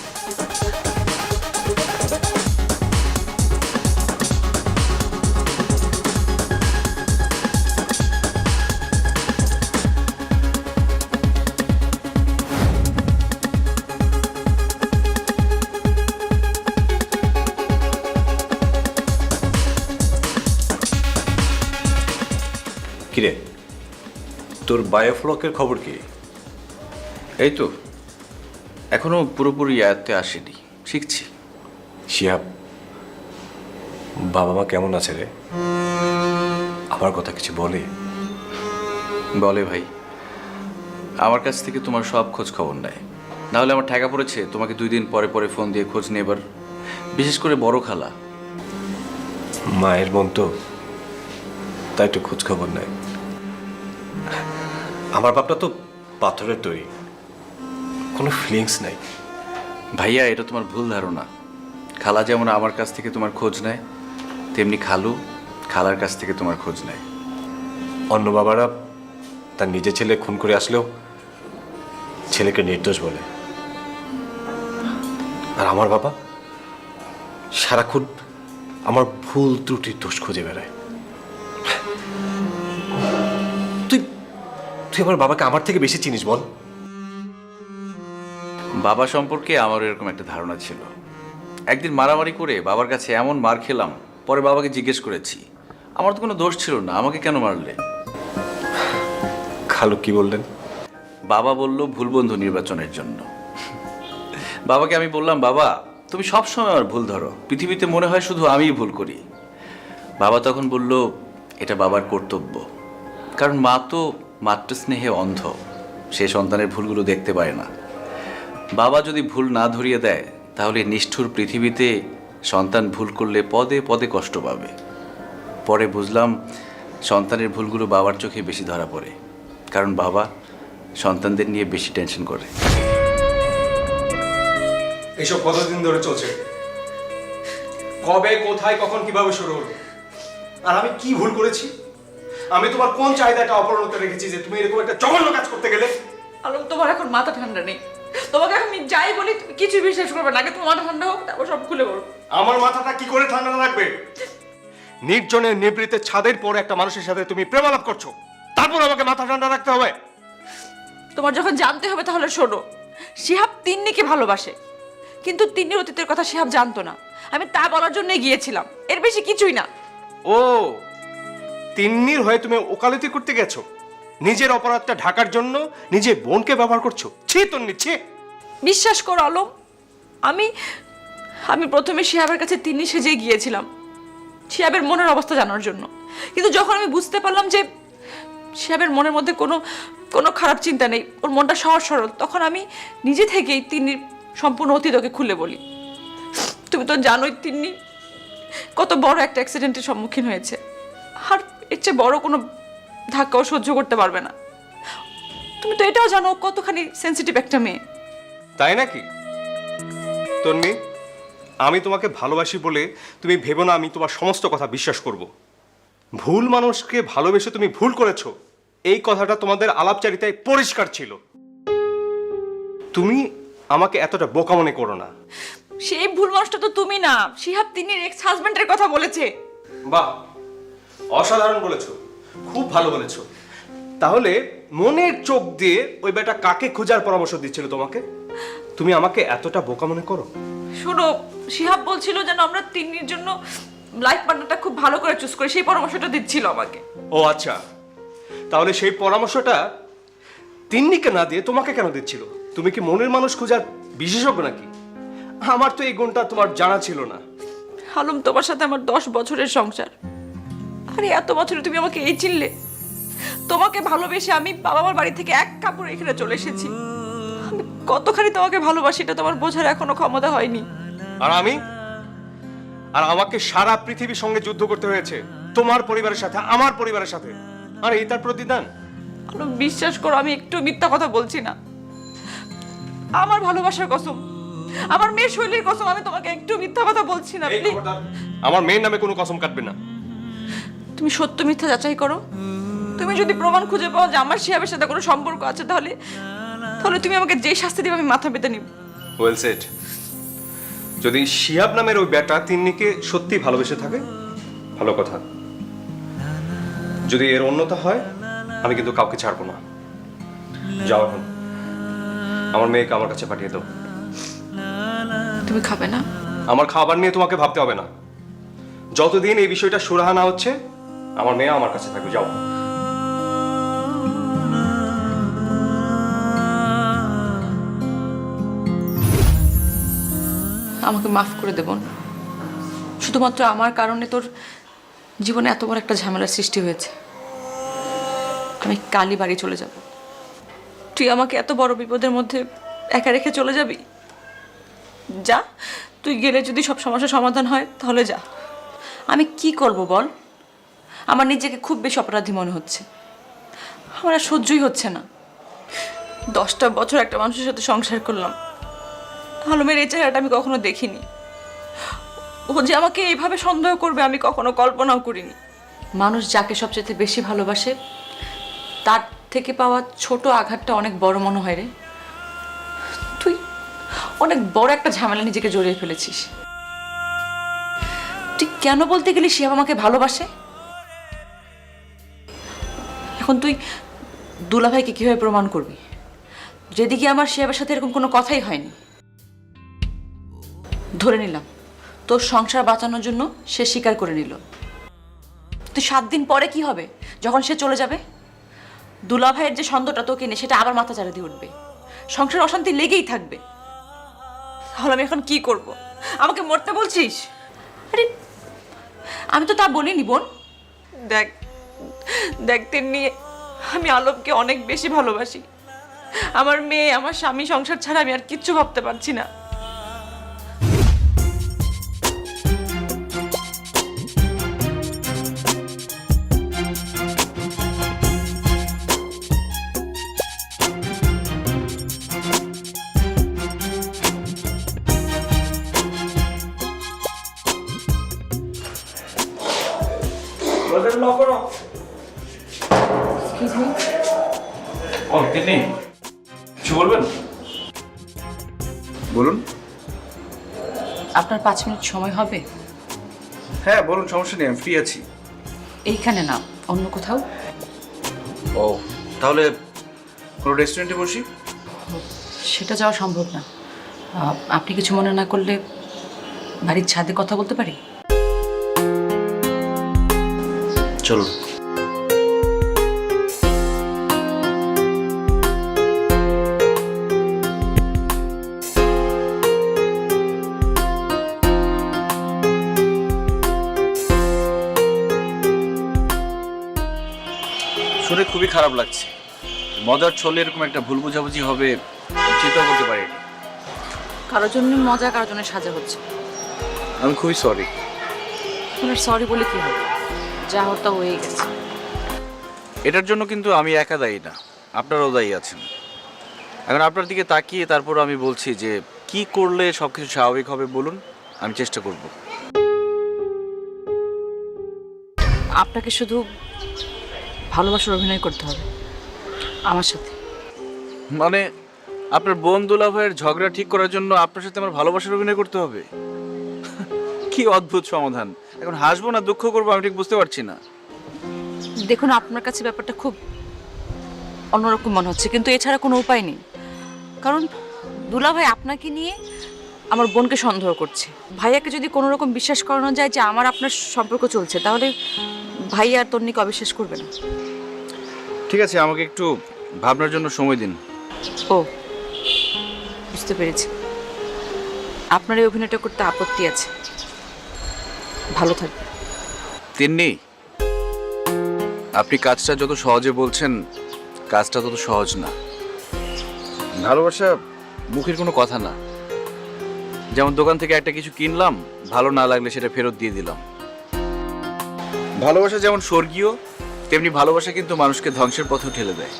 S4: কিরে, তোর বায়োফ্লকের খবর কি?
S1: এই তো, এখনো পুরোপুরি আয়ত্তে আসেনি, শিখছি।
S4: শিহাব, বাবা মা কেমন আছে রে? আমার কথা কিছু বলে?
S1: বলে ভাই, আমার কাছ থেকে তোমার সব খোঁজ খবর নেয়। নাহলে আমার ঠেকা পড়েছে তোমাকে 2 দিন পরে পরে ফোন দিয়ে খোঁজ নেবার। বিশেষ করে বড় খালা।
S4: মায়ের মন তো, তাই তো খোঁজ খবর নেয়। আমার বাপটা তো পাথরের তৈরি, কোনো ফিলিংস নাই।
S1: ভাইয়া, এটা তোমার ভুল ধারণা। খালা যেমন আমার কাছ থেকে তোমার খোঁজ নেয়, তেমনি খালু খালার কাছ থেকে তোমার খোঁজ নেয়।
S4: অন্য বাবারা তার নিজের ছেলে খুন করে আসলেও ছেলেকে নির্দোষ বলে, আর আমার বাবা সারাক্ষণ আমার ভুল ত্রুটির দোষ খুঁজে বেড়ায়। তুই আমার বাবাকে আমার থেকে বেশি চিনিস বল।
S1: বাবা সম্পর্কে আমার এরকম একটা ধারণা ছিল। একদিন মারামারি করে বাবার কাছে এমন মার খেলাম, পরে বাবাকে জিজ্ঞেস করেছি আমার তো কোনো দোষ ছিল না, আমাকে কেন মারলে?
S4: খালু কি বললেন?
S1: বাবা বলল ভুল বন্ধু নির্বাচনের জন্য। বাবাকে আমি বললাম, বাবা তুমি সবসময় আমার ভুল ধরো, পৃথিবীতে মনে হয় শুধু আমিই ভুল করি। বাবা তখন বলল, এটা বাবার কর্তব্য, কারণ মা তো মাতৃস্নেহে অন্ধ, সে সন্তানের ভুলগুলো দেখতে পায় না। বাবা যদি ভুল না ধরিয়ে দেয় তাহলে নিষ্ঠুর পৃথিবীতে সন্তান ভুল করলে পদে পদে কষ্ট পাবে। পরে বুঝলাম সন্তানের ভুলগুলো বাবার চোখে বেশি ধরা পড়ে, কারণ বাবা সন্তানদের নিয়ে বেশি টেনশন করে।
S7: এইসব কতদিন ধরে চলছে? কবে, কোথায়, কখন, কিভাবে শুরু হলো? আর আমি কি ভুল করেছি? আমি তোমার কোন চাহিদাটা অপূর্ণতা রেখেছি যে তুমি এরকম একটা জঘন্য কাজ করতে গেলে?
S2: আলম, তোমার এখন মাথা ঠান্ডা নেই। তোমাকে আমি যাই বলি তুমি কিছু বিশ্বাস করবে না। আগে তোমার মাথা ঠান্ডা হোক, তারপর সব খুলে বলো।
S7: আমার মাথাটা কি করে ঠান্ডা রাখবে? নির্জনে নিবৃতে ছাদের পরে একটা মানুষের সাথে তুমি প্রেমালাপ করছো, তারপর আমাকে মাথা ঠান্ডা রাখতে হবে?
S2: তোমার যখন জানতে হবে তাহলে শোনো, শিহাব তিন্নিকে ভালোবাসে, কিন্তু তিন্নির অতীতের কথা শিহাব জানতো না। আমি তা বলার জন্যই গিয়েছিলাম, এর বেশি কিছুই না।
S7: ও, তিন্নির হয়ে তুমি ওকালতি করতে গেছো? নিজের অপরাধটা ঢাকার জন্য নিজের বোনকে ব্যবহার করছো? ছি তন্নি, ছি।
S2: বিশ্বাস করো আলম, আমি আমি প্রথমে শিহাবের কাছে তিন্নি সেজে গিয়েছিলাম শিহাবের মনের অবস্থা জানার জন্য, কিন্তু যখন আমি বুঝতে পারলাম যে শিহাবের মনের মধ্যে কোনো কোনো খারাপ চিন্তা নেই, ওর মনটা সহজ সরল, তখন আমি নিজে থেকেই তিন্নির সম্পূর্ণ অতীত ওকে খুলে বলি। তুমি তো জানোই তিন্নি কত বড় একটা অ্যাক্সিডেন্টের সম্মুখীন হয়েছে, আর এর চেয়ে বড় কোনো ধাক্কাও সহ্য করতে পারবে না। তুমি তো এটাও জানো কতখানি সেন্সিটিভ একটা মেয়ে।
S7: তাই নাকি? তন্নি, আমি তোমাকে ভালোবাসি বলে তুমি ভেবো না আমি তোমার সমস্ত কথা বিশ্বাস করব। ভুল মানুষকে ভালোবেসে তুমি ভুল করেছো, এই কথাটা তোমাদের আলাপচারিতায় পরিষ্কার ছিল। তুমি আমাকে এতটা বোকা মনে করো না।
S2: সেই ভুল মানুষটা তো তুমি না, শিহাব তিন্নির এক্স হাজবেন্ডের কথা বলেছে।
S7: বাহ, অসাধারণ বলেছো, খুব ভালো বলেছো। তাহলে মনের চোখ দিয়ে ওই বেটা কাকে খোঁজার পরামর্শ দিচ্ছিল তোমাকে? তুমি আমাকে এতটা বোকা মনে করো?
S2: শোনো, শিহাব বলছিল যেন আমরা তিন্নির জন্য লাইফ পার্টনারটা খুব ভালো করে চুজ করি, সেই পরামর্শটা দিচ্ছিল আমাকে।
S7: ও আচ্ছা, তাহলে সেই পরামর্শটা তিন্নিকে না দিয়ে তোমাকে কেন দিচ্ছিল? তুমি কি মনের মানুষ খোঁজার বিশেষজ্ঞ নাকি? আমার তো এই গুণটা তোমার জানা ছিল না।
S2: আলম, তোমার সাথে আমার 10 বছরের সংসার, আরে এত বছরে তুমি আমাকে এই চিনলে? তোমাকে ভালোবেসে আমি বাবা মার বাড়ি থেকে এক কাপড় এখানে চলে এসেছি। আমি কতখানি তোমাকে ভালোবাসি এটা তোমার বোঝার এখনো ক্ষমতা হয়নি।
S7: আর আমি, আর আমাকে সারা পৃথিবীর সঙ্গে যুদ্ধ করতে হয়েছে, তোমার পরিবারের সাথে, আমার পরিবারের সাথে। আর এই তার প্রতিদান?
S2: আলম, বিশ্বাস করো আমি একটু মিথ্যা কথা বলছি না। আমার ভালোবাসার কসম, আমার মেয়ের শৈলীর কসম, আমি তোমাকে একটু মিথ্যা কথা বলছি না।
S7: এই খবরদার, আমার মেয়ের নামে কোনো কসম কাটবে না।
S2: তুমি সত্য মিথ্যা যাচাই করো। তুমি যদি প্রমাণ খুঁজে পাও যে আমার শিহাবের সাথে কোনো সম্পর্ক আছে, তাহলে তাহলে তুমি আমাকে যে শাস্তি দিবে আমি মাথা পেতে নিব।
S7: Well said. যদি শিহাব নামের ওই বেটা তিন্নিকে সত্যি ভালোবেসে থাকে, ভালো কথা। যদি এর অন্যতা হয়, আমি কিন্তু কাউকে ছাড়বো না। যাও এখন, আমার মেয়েকে আমার কাছে পাঠিয়ে দাও।
S2: তুমি খাবে না?
S7: আমার খাবার নিয়ে তোমাকে ভাবতে হবে না। যতদিন এই বিষয়টা সুরাহা না হচ্ছে, আমার মেয়ে আমার কাছে থাকবে। যাও।
S2: আমাকে মাফ করে দেবন। শুধুমাত্র আমার কারণে তোর জীবনে এত বড় একটা ঝামেলার সৃষ্টি হয়েছে। আমি কালই বাড়ি চলে যাব। তুই আমাকে এত বড় বিপদের মধ্যে একা রেখে চলে যাবি? যা, তুই গেলে যদি সব সমস্যার সমাধান হয় তাহলে যা। আমি কি করব বল? আমার নিজেকে খুব বেশি অপরাধী মনে হচ্ছে। আমার আর সহ্যই হচ্ছে না। 10টা বছর একটা মানুষের সাথে সংসার করলাম, আলমের এই চেহারাটা আমি কখনো দেখিনি। ও যে আমাকে এইভাবে সন্দেহ করবে আমি কখনো কল্পনাও করিনি। মানুষ যাকে সবচেয়ে বেশি ভালোবাসে তার থেকে পাওয়া ছোট আঘাতটা অনেক বড় মনে হয় রে। তুই অনেক বড় একটা ঝামেলা নিজেকে জড়িয়ে ফেলেছিস। তুই কেন বলতে গেলি শিহাব আমাকে ভালোবাসে? এখন তুই দুলাভাইকে কিভাবে প্রমাণ করবি যেদিকে আমার শিহাবের সাথে এরকম কোনো কথাই হয়নি? ধরে নিলাম তোর সংসার বাঁচানোর জন্য সে স্বীকার করে নিল। তুই 7 দিন পরে কি হবে যখন সে চলে যাবে? দুলাভাইয়ের যে সন্দেহটা তোকে নিয়ে সেটা আবার মাথা চাড়া দিয়ে উঠবে, সংসার অশান্তি লেগেই থাকবে। তাহলে আমি এখন কি করব? আমাকে মরতে বলছিস? আরে আমি তো তা বলিনি বোন। দেখ দেখ তিন্নি, আমি আলমকে অনেক বেশি ভালোবাসি। আমার মেয়ে, আমার স্বামী, সংসার ছাড়া আমি আর কিচ্ছু ভাবতে পারছি না।
S1: ও তিনি কিছু বলবেন? বলুন।
S2: আপনার 5 মিনিট সময় হবে?
S1: হ্যাঁ বলুন, সমস্যা নেই, আমি ফ্রি আছি।
S2: এইখানে না, অন্য কোথাও?
S1: ও তাহলে কোনো রেস্টুরেন্টে বসি?
S2: সেটা যাওয়া সম্ভব না। আপনি কিছু মনে না করলে বাড়ির ছাদে কথা বলতে পারি?
S1: চলুন। শুনে খুবই খারাপ লাগছে। মজার ছলে এরকম একটা ভুল বোঝাবুঝি হবে চিন্তাও করতে পারিনি।
S2: কারোর জন্য মজা, কারোর জন্য সাজা হচ্ছে।
S1: আমি খুবই সরি।
S2: আপনার সরি বলে কি হবে? যা হতো হয়ে গেছে।
S1: এটার জন্য কিন্তু আমি একা দায়ী না, আপনারাও দায়ী আছেন। এখন আপনার দিকে তাকিয়ে তারপর আমি বলছি যে কি করলে সবকিছু স্বাভাবিক হবে বলুন, আমি চেষ্টা করব।
S2: আপনাকে শুধু ভালোবাসার অভিনয় করতে হবে আমার সাথে।
S1: মানে আপনার বোন দুলাভাইয়ের ঝগড়া ঠিক করার জন্য আপনার সাথে আমার ভালোবাসার অভিনয় করতে হবে? কি অদ্ভুত সমাধান! এখন হাসবো না দুঃখ করবো আমি ঠিক বুঝতে পারছি না।
S2: দেখুন, আপনার কাছে ব্যাপারটা খুব অন্যরকম মনে হচ্ছে, কিন্তু এছাড়া কোনো উপায় নেই। কারণ দুলাভাই আপনাকে নিয়ে আমার বোনকে সন্দেহ করছে। ভাইয়াকে যদি কোনো রকম বিশ্বাস করানো যায় যে আমার আপনার সম্পর্ক চলছে, তাহলে ভাইয়া আর তন্নিকে অবিশ্বাস করবে না।
S1: ঠিক আছে, আমাকে একটু ভাবনার জন্য সময় দিন।
S2: ও বুঝতে পেরেছি, আপনার এই অভিনয়টা করতে আপত্তি আছে। ভালো থাকবে।
S1: তিন্নি, আপনি কাজটা যত সহজে বলছেন কাজটা তত সহজ না। ভালোবাসা মুখের কোনো কথা না। যেমন দোকান থেকে একটা কিছু কিনলাম, ভালো না লাগলে সেটা ফেরত দিয়ে দিলাম। ভালোবাসা যেমন স্বর্গীয়, তেমনি ভালোবাসা কিন্তু মানুষকে ধ্বংসের পথে ঠেলে দেয়।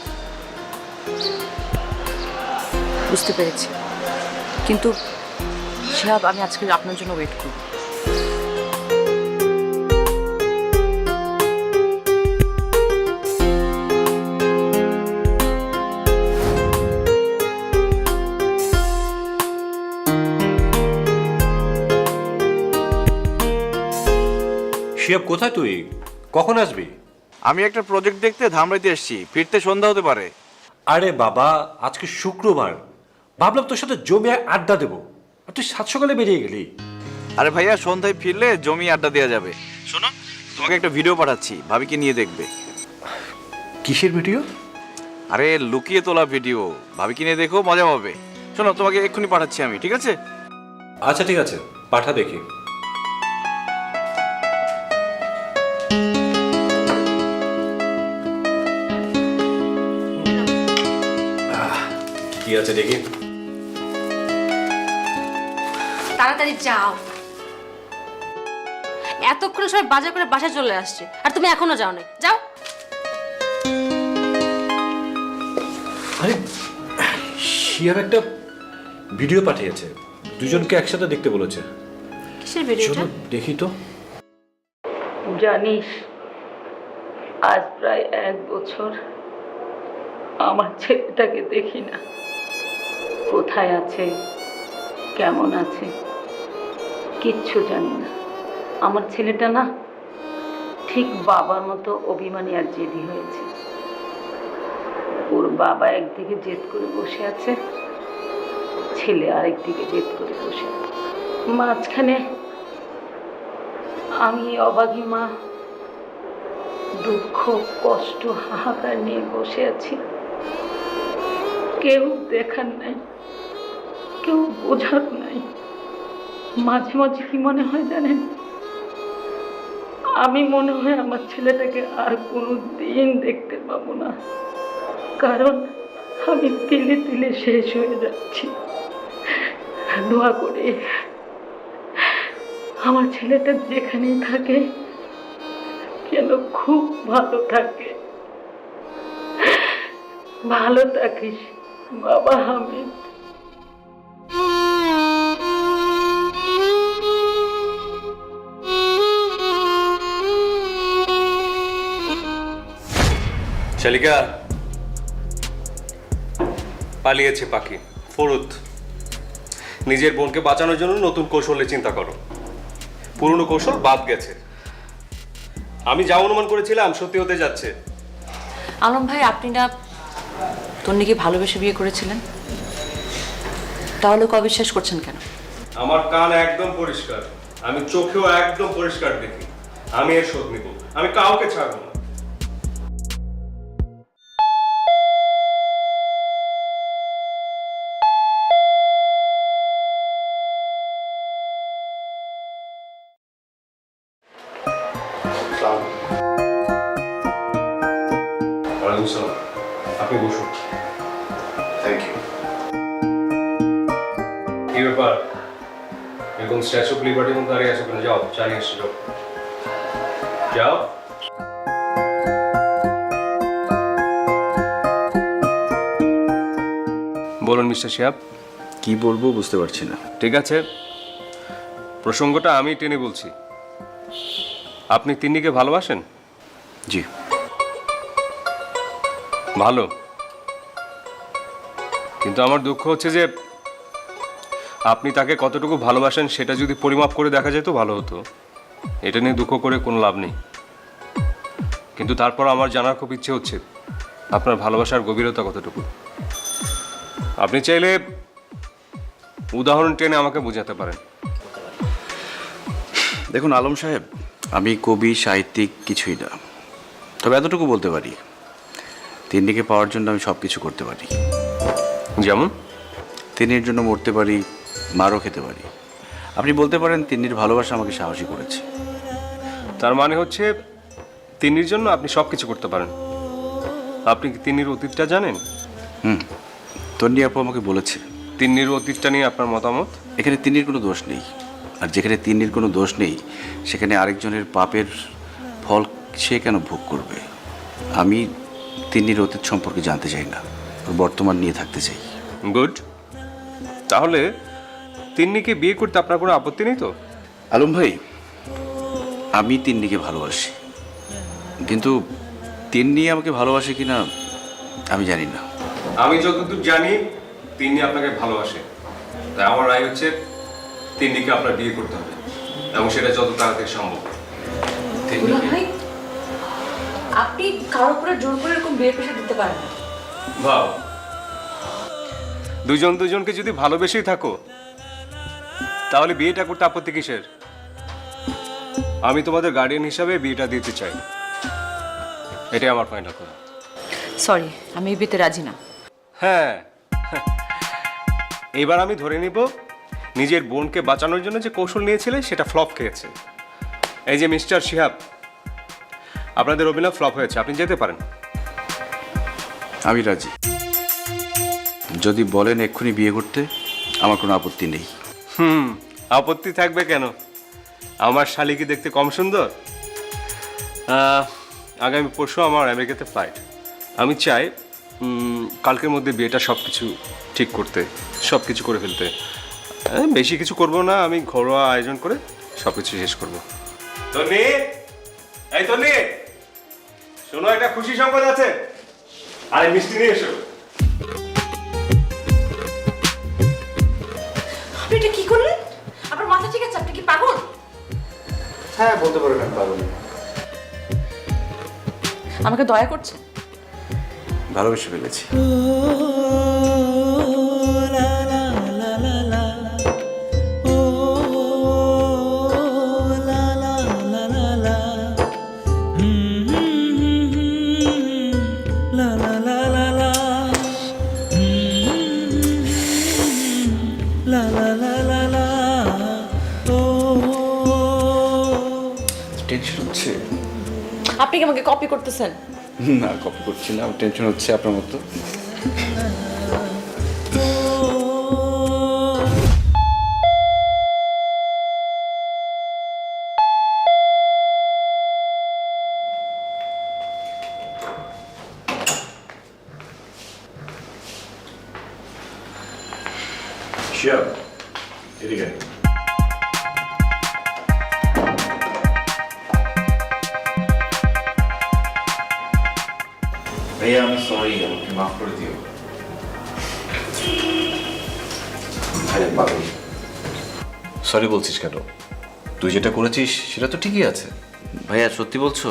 S2: বুঝতে পেরেছি, কিন্তু শিহাব, আমি আজকে আপনার জন্য ওয়েট করব।
S4: শিয়াব, কোথায় তুই? কখন আসবি?
S1: আমি একটা প্রজেক্ট দেখতে ধামরাইতে এসেছি, ফিরতে সন্ধ্যা হতে পারে।
S4: আরে বাবা, আজকে শুক্রবার, ভাবলাম তোর সাথে জমিয়ে আড্ডা দেবো, আর তুই 7 সকালে বেরিয়ে গেলি।
S1: আরে ভাইয়া, সন্ধ্যায় ফিরলে জমি আড্ডা দেওয়া যাবে। শোনো, তোমাকে একটা ভিডিও পাঠাচ্ছি, ভাবিকে নিয়ে দেখবে।
S4: কিসের ভিডিও?
S1: আরে লুকিয়ে তোলা ভিডিও, ভাবিকে নিয়ে দেখো, মজা হবে। শোনো, তোমাকে এক্ষুনি পাঠাচ্ছি আমি, ঠিক আছে?
S4: আচ্ছা ঠিক আছে, পাঠা দেখি। কি আছে দেখি।
S3: তাড়াতাড়ি যাও। এতক্ষণ সবাই বাজার করে বাসায় চলে আসছে আর তুমি এখনো যাও না। যাও।
S4: আরে শিয়াব একটা ভিডিও পাঠিয়েছে, দুজনকে একসাথে দেখতে বলেছে।
S3: কিসের ভিডিওটা?
S4: চলো দেখি তো।
S2: জানিস, আজ প্রায় 1 বছর আমার ছেলেটাকে দেখি না। কোথায় আছে, কেমন আছে, কিচ্ছু জানি না। আমার ছেলেটা না ঠিক বাবার মতো অভিমানী আর জেদি হয়েছে।
S8: ওর বাবা একদিকে জেদ করে বসে আছে, ছেলে আরেকদিকে জেদ করে বসে আছে, মাঝখানে আমি অবাগী মা দুঃখ কষ্ট হাহাকার নিয়ে বসে আছি। কেউ দেখার নাই, কেউ বোঝার নাই। মাঝে মাঝে কি মনে হয় জানেন, আমি মনে হয় আমার ছেলেটাকে আর কোনো দিন দেখতে পাবো না, কারণ আমি তিলে তিলে শেষ হয়ে যাচ্ছি। দোয়া করে আমার ছেলেটা যেখানেই থাকে যেন খুব ভালো থাকে। ভালো থাকিস বাবা হামিদ।
S7: শালিকা, পালিয়েছে পাখি ফরুদ। নিজের বোনকে বাঁচানোর জন্য নতুন কৌশলে চিন্তা করো, পুরনো কৌশল বাদ গেছে। আমি যা অনুমান করেছিলাম সত্যি হতে যাচ্ছে।
S2: আলম ভাই, আপনি না তন্নিকে ভালোবেসে বিয়ে করেছিলেন, তাহলে অবিশ্বাস করছেন কেন?
S7: আমার কান একদম পরিষ্কার, আমি চোখেও একদম পরিষ্কার দেখি। আমি এর শোধ নিব, আমি কাউকে ছাড়বো না। আপনি বসুন।
S4: Thank you.
S7: কি ব্যাপার, এরকম স্ট্যাচু অফ লিবার্টির মধ্যে দাঁড়িয়ে আছো কেন? যাও, চা নিয়ে এসো, যাও। বলুন মিস্টার শিহাব।
S1: কি বলবো বুঝতে পারছি না।
S7: ঠিক আছে, প্রসঙ্গটা আমি টেনে বলছি। আপনি তিন্নিকে ভালোবাসেন?
S1: জি।
S7: ভালো, কিন্তু আমার দুঃখ হচ্ছে যে আপনি তাকে কতটুকু ভালোবাসেন সেটা যদি পরিমাপ করে দেখা যেত ভালো হতো। এটা নিয়ে দুঃখ করে কোনো লাভ নেই। কিন্তু তারপর আমার জানার খুব ইচ্ছে হচ্ছে আপনার ভালোবাসার গভীরতা কতটুকু। আপনি চাইলে উদাহরণ টেনে আমাকে বোঝাতে পারেন।
S1: দেখুন আলম সাহেব, আমি কবি সাহিত্যিক কিছুই না, তবে এতটুকু বলতে পারি, তিন্নিকে পাওয়ার জন্য আমি সব কিছু করতে পারি।
S7: যেমন?
S1: তিন্নির জন্য মরতে পারি, মারও খেতে পারি। আপনি বলতে পারেন তিন্নির ভালোবাসা আমাকে সাহসী করেছে।
S7: তার মানে হচ্ছে তিন্নির জন্য আপনি সব কিছু করতে পারেন। আপনি কি তিন্নির অতীতটা জানেন?
S1: তন্নি আপু আমাকে বলেছে।
S7: তিন্নির অতীতটা নিয়ে আপনার মতামত?
S1: এখানে তিন্নির কোনো দোষ নেই, আর যেখানে তিন্নির কোনো দোষ নেই সেখানে আরেকজনের পাপের ফল সে কেন ভোগ করবে? আমি তিন্নির অতীত সম্পর্কে জানতে চাই না, ওর বর্তমান নিয়ে থাকতে চাই।
S7: গুড। তাহলে তিন্নিকে বিয়ে করতে আপনার কোনো আপত্তি নেই তো?
S1: আলম ভাই, আমি তিন্নিকে ভালোবাসি, কিন্তু তিন্নি আমাকে ভালোবাসে কিনা আমি জানি না।
S7: আমি যতদূর জানি তিন্নি আপনাকে ভালোবাসে, তাই আমার রায় হচ্ছে তিন্নিকে আপনার বিয়ে করতে হবে, এবং সেটা যত তাড়াতাড়ি সম্ভব।
S2: ভাই, আপনি কারোর উপরে জোর করে এরকম বিয়ের প্রেশার দিতে পারেন না।
S7: ভাব, দুজন দুজনকে যদি ভালোবেসেই থাকো তাহলে বিয়েটা করতে আপত্তি কিসের? আমি তোমাদের গার্ডিয়ান হিসাবে বিয়েটা দিতে চাই, এটাই আমার ফাইনাল কথা।
S2: সরি, আমি এই বিয়েতে রাজি না।
S7: হ্যাঁ, এবার আমি ধরে নিব নিজের বোনকে বাঁচানোর জন্য যে কৌশল নিয়েছিলে সেটা ফ্লপ খেয়েছে। এই যে মিস্টার শিহাব, আপনাদের অভিনয় ফ্লপ হয়েছে, আপনি যেতে পারেন।
S1: আমি রাজি, যদি বলেন এক্ষুনি বিয়ে করতে আমার কোনো আপত্তি নেই।
S7: আপত্তি থাকবে কেন? আমার শালিকে দেখতে কম সুন্দর? আগামী পরশু আমার আমেরিকাতে ফ্লাইট। আমি চাই কালকের মধ্যে বিয়েটা সব কিছু ঠিক করতে, সব কিছু করে ফেলতে। বেশি কিছু করব না, আমি ঘরোয়া আয়োজন করে সব কিছু শেষ করবো। তন্নি, এই তন্নি, শোনো, একটা খুশি সংবাদ আছে। আরে মিষ্টি নিয়ে এসো।
S2: আপনি এটা কি করলেন? আপনার মাথা ঠিক আছে? আপনি কি পাগল?
S1: হ্যাঁ, বলতে পারেন আমি পাগল।
S2: আমাকে দয়া করছে?
S1: ভালোবেসে ফেলেছি। টেনশন হচ্ছে?
S3: আপনি কি আমাকে কপি করতেছেন?
S1: না, কপি করছি না, টেনশন হচ্ছে আপনার মতো।
S4: শিয়াব, এদিকে আয়।
S1: ভাইয়া আমি সরি, আমাকে মাফ করে দিও।
S4: সরি বলছিস কেন? তুই যেটা করেছিস সেটা তো ঠিকই আছে।
S1: ভাইয়া সত্যি বলছো?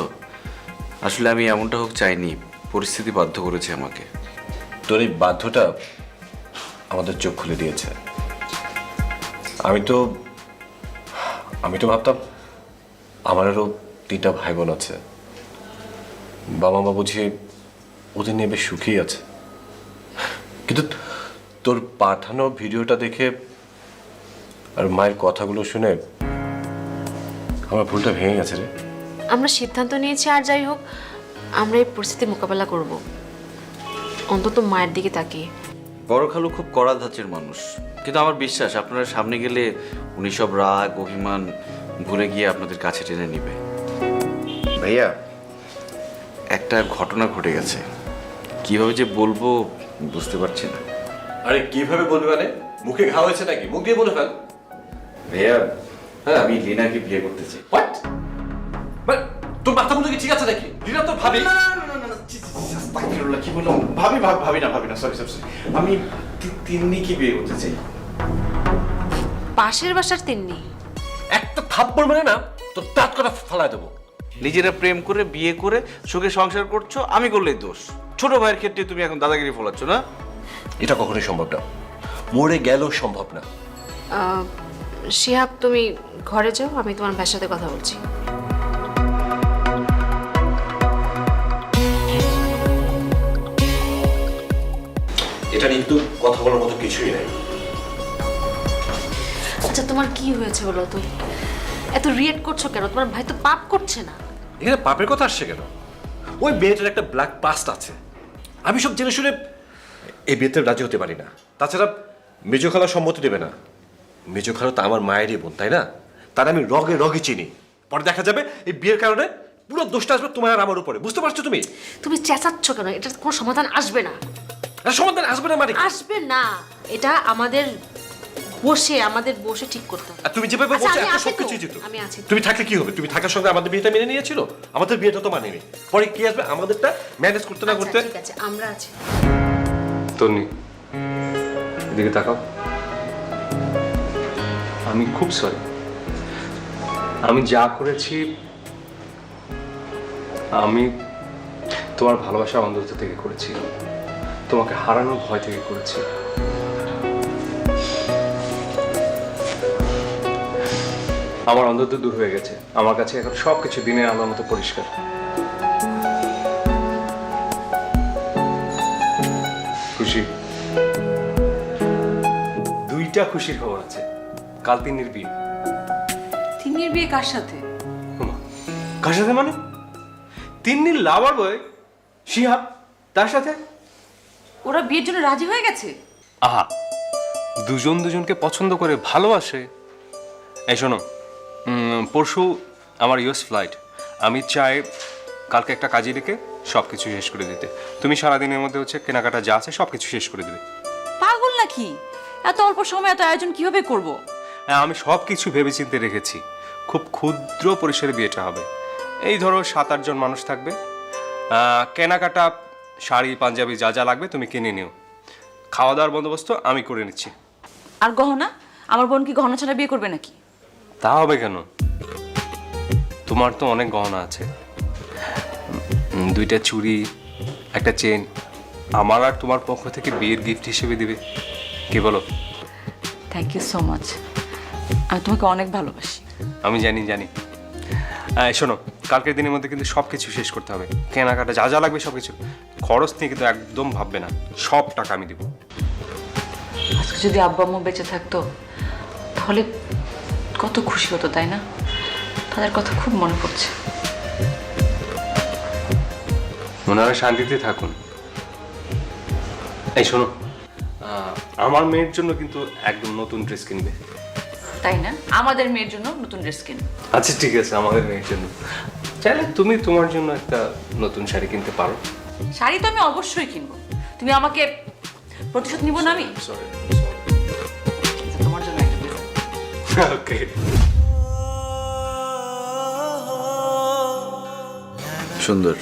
S1: আসলে আমি এমনটা হোক চাইনি, পরিস্থিতি বাধ্য করেছে আমাকে।
S4: তোর এই বাধ্যটা আমাদের চোখ খুলে দিয়েছে। আমি তো ভাবতাম আমার আরও 3টা ভাই বোন আছে, বাবা মা বুঝিয়ে ওদের নিয়ে বেশ সুখেই আছে। কিন্তু তোর পাঠানো ভিডিওটা দেখে আর মায়ের কথাগুলো শুনে আমার ভুলটা ভেঙে গেছে রে।
S3: আমরা সিদ্ধান্ত নিয়েছি, আর যাই হোক আমরা এই পরিস্থিতি মোকাবেলা করব, অন্তত মায়ের দিকে তাকিয়ে।
S1: বড় খালু খুব কড়া ধাঁচের মানুষ, কিন্তু আমার বিশ্বাস আপনারা সামনে গেলে উনি সব রাগ অভিমান ভুলে গিয়ে আপনাদের কাছে টেনে নিবে। ভাইয়া একটা ঘটনা ঘটে গেছে, কিভাবে যে বলবো বুঝতে পারছি না।
S4: আরে কিভাবে বলবি মানে? মুখে ঘা হয়েছে নাকি? মুখ দিয়ে বলে ফেল।
S1: ভাইয়া হ্যাঁ, আমি লিনাকে বিয়ে করতে চাই।
S4: হোয়াট? তোর মাথা মুখে কি ঠিক আছে নাকি? লীনা তোর ভাবি।
S1: আস্তাগফিরুল্লাহ, কি বললাম? ভাবি না, সরি। আমি তিন্নিকে বিয়ে করতে চাই।
S3: পাশের বাসার তিন্নি?
S4: একটা থাপ্পড় মানে না তোর দাঁত কটা ফালাই দেবো।
S1: নিজেরা প্রেম করে বিয়ে করে সুখে সংসার করছো, আমি করলেই দোষ। ছোট ভাইয়ের ক্ষেত্রে তুমি এখন দাদাগিরি ফলাচ্ছ না?
S4: এটা কখনোই সম্ভব না, মরে গেলেও সম্ভব না।
S3: শিহাব তুমি ঘরে যাও, আমি তোমার ভাইয়ের সাথে কথা বলছি।
S4: এটা কিন্তু কথা বলার মতো কিছুই নাই।
S3: আচ্ছা তোমার কি হয়েছে বলো তো? এত রিয়েক্ট করছো কেন? তোমার ভাই তো পাপ করছে না।
S4: এখানে পাপের কথা আসছে কেন? ওই মেয়েটার একটা ব্ল্যাক পাস্ট আছে, আমি সব জেনে শুনে এই বিয়েতে রাজি হতে পারি না। তাছাড়া মেজো খালা সম্মতি দেবে না। মেজো খালা তো আমার মায়েরই বোন, তাই না? তার আমি রগে রগে চিনি। পরে দেখা যাবে এই বিয়ের কারণে পুরো দোষটা আসবে তোমার আর আমার উপরে। বুঝতে পারছো তুমি?
S3: তুমি চেঁচাচ্ছ কেন? এটার কোনো সমাধান আসবে না।
S4: সমাধান আসবে না মানে?
S3: আসবে না, এটা আমাদের বসে ঠিক করতে হবে।
S4: আর তুমি যেভাবে
S3: আচ্ছা,
S4: বলছো
S3: আমি
S4: এখন
S3: আছি তো,
S4: সবকিছুই যেত।
S3: আমি আছি তো।
S4: তুমি থাকলে কি হবে? তুমি থাকার সঙ্গে আমাদের বিয়েটা মেনে নিয়েছিল, আমাদের বিয়েটা তো মানেনি। পরে কি আসবে? আমাদেরটা ম্যানেজ করতে না করতে।
S3: আচ্ছা, ঠিক আছে, আমরা আছি।
S7: তন্নি, এদিকে তাকাও। আমি খুব সরি। আমি যা করেছি আমি তোমার ভালোবাসা অন্ধত্ব থেকে করেছি, তোমাকে হারানোর ভয় থেকে করেছি। আমার অন্ধত্ব দূর হয়ে গেছে, আমার কাছে এখন সবকিছু দিনের আলোর মতো পরিষ্কার। খুশি? 2টা খুশির খবর আছে। কাল তিন্নির বিয়ে।
S2: তিন্নির বিয়ে কার সাথে?
S7: ওমা, কার সাথে মানে? তিন্নির লাভার বয় শিহাব, তার সাথে।
S2: ওরা বিয়ের জন্য রাজি হয়ে গেছে?
S7: আহা, দুজন দুজনকে পছন্দ করে ভালোবাসে। এই শোনো, পরশু আমার ইউএস ফ্লাইট। আমি চাই কালকে একটা কাজে রেখে সব কিছু শেষ করে দিতে। তুমি সারাদিনের মধ্যে কেনাকাটা যা আছে সব কিছু শেষ করে দেবে।
S2: পাগল নাকি? এত অল্প সময় এত আয়োজন কিভাবে করব?
S7: হ্যাঁ, আমি সব কিছু ভেবেচিন্তে রেখেছি। খুব ক্ষুদ্র পরিসরে বিয়েটা হবে। এই ধরো 7-8 জন মানুষ থাকবে। কেনাকাটা শাড়ি পাঞ্জাবি যা যা লাগবে তুমি কিনে নিও। খাওয়া দাওয়ার বন্দোবস্ত আমি করে নিচ্ছি।
S2: আর গহনা? আমার বোন কি গহনা ছাড়া বিয়ে করবে নাকি?
S7: তা হবে কেন? তোমার তো অনেক গহনা আছে। 2টা চুড়ি, একটা চেন, আমার আর তোমার পক্ষ থেকে বিয়ের গিফট হিসেবে দিবে, কি বলো?
S2: Thank you so much. আমি তোমাকে অনেক ভালোবাসি।
S7: আমি জানি জানি। শোনো, কালকের দিনের মধ্যে কিন্তু সব কিছু শেষ করতে হবে, কেনাকাটা যা যা লাগবে সব কিছু। খরচ নিয়ে কিন্তু একদম ভাববে না, সব টাকা আমি দেবো।
S2: আজকে যদি আব্বা আম্মু বেঁচে থাকতো তাহলে কত খুশি হতো, তাই না? তাদের কথা খুব মনে পড়ছে।
S7: ওনারা শান্তিতে থাকুন। এই শোনো, আমার মেয়ের জন্য কিন্তু একদম নতুন ড্রেস কিনবে।
S2: তাই না? আমাদের মেয়ের জন্য নতুন ড্রেস কিন।
S7: আচ্ছা ঠিক আছে, আমাদের মেয়ের জন্য চাইলে তুমি তোমার জন্য একটা নতুন শাড়ি কিনতে পারো।
S2: শাড়ি তো আমি অবশ্যই কিনবো। তুমি আমাকে প্রতিশোধ নিব না আমি?
S7: সরি।
S2: তোমার জন্য একটা gift।
S7: ওকে।
S1: সুন্দর।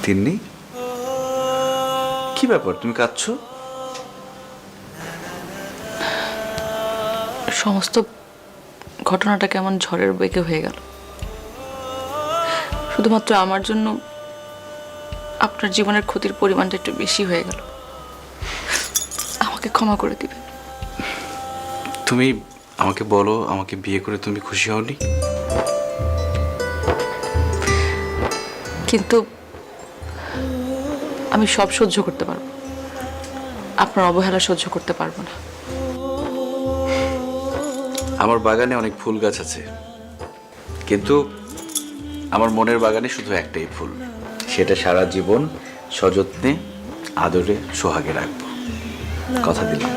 S1: তিন্নি, কি ব্যাপার, তুমি কাঁদছো?
S2: সমস্ত ঘটনাটা কেমন ঝড়ের বেগে হয়ে গেল। শুধুমাত্র আমার জন্য আপনার জীবনের ক্ষতির পরিমাণটা একটু বেশি হয়ে গেল। আমাকে ক্ষমা করে দিবেন।
S1: তুমি আমাকে বলো, আমাকে বিয়ে করে তুমি খুশি হওনি?
S2: কিন্তু আমি সব সহ্য করতে পারবো, আপনার অবহেলা সহ্য করতে পারবো না।
S1: আমার বাগানে অনেক ফুল গাছ আছে, কিন্তু আমার মনের বাগানে শুধু একটাই ফুল, সেটা সারা জীবন সযত্নে আদরে সোহাগে রাখবো, কথা দিলাম।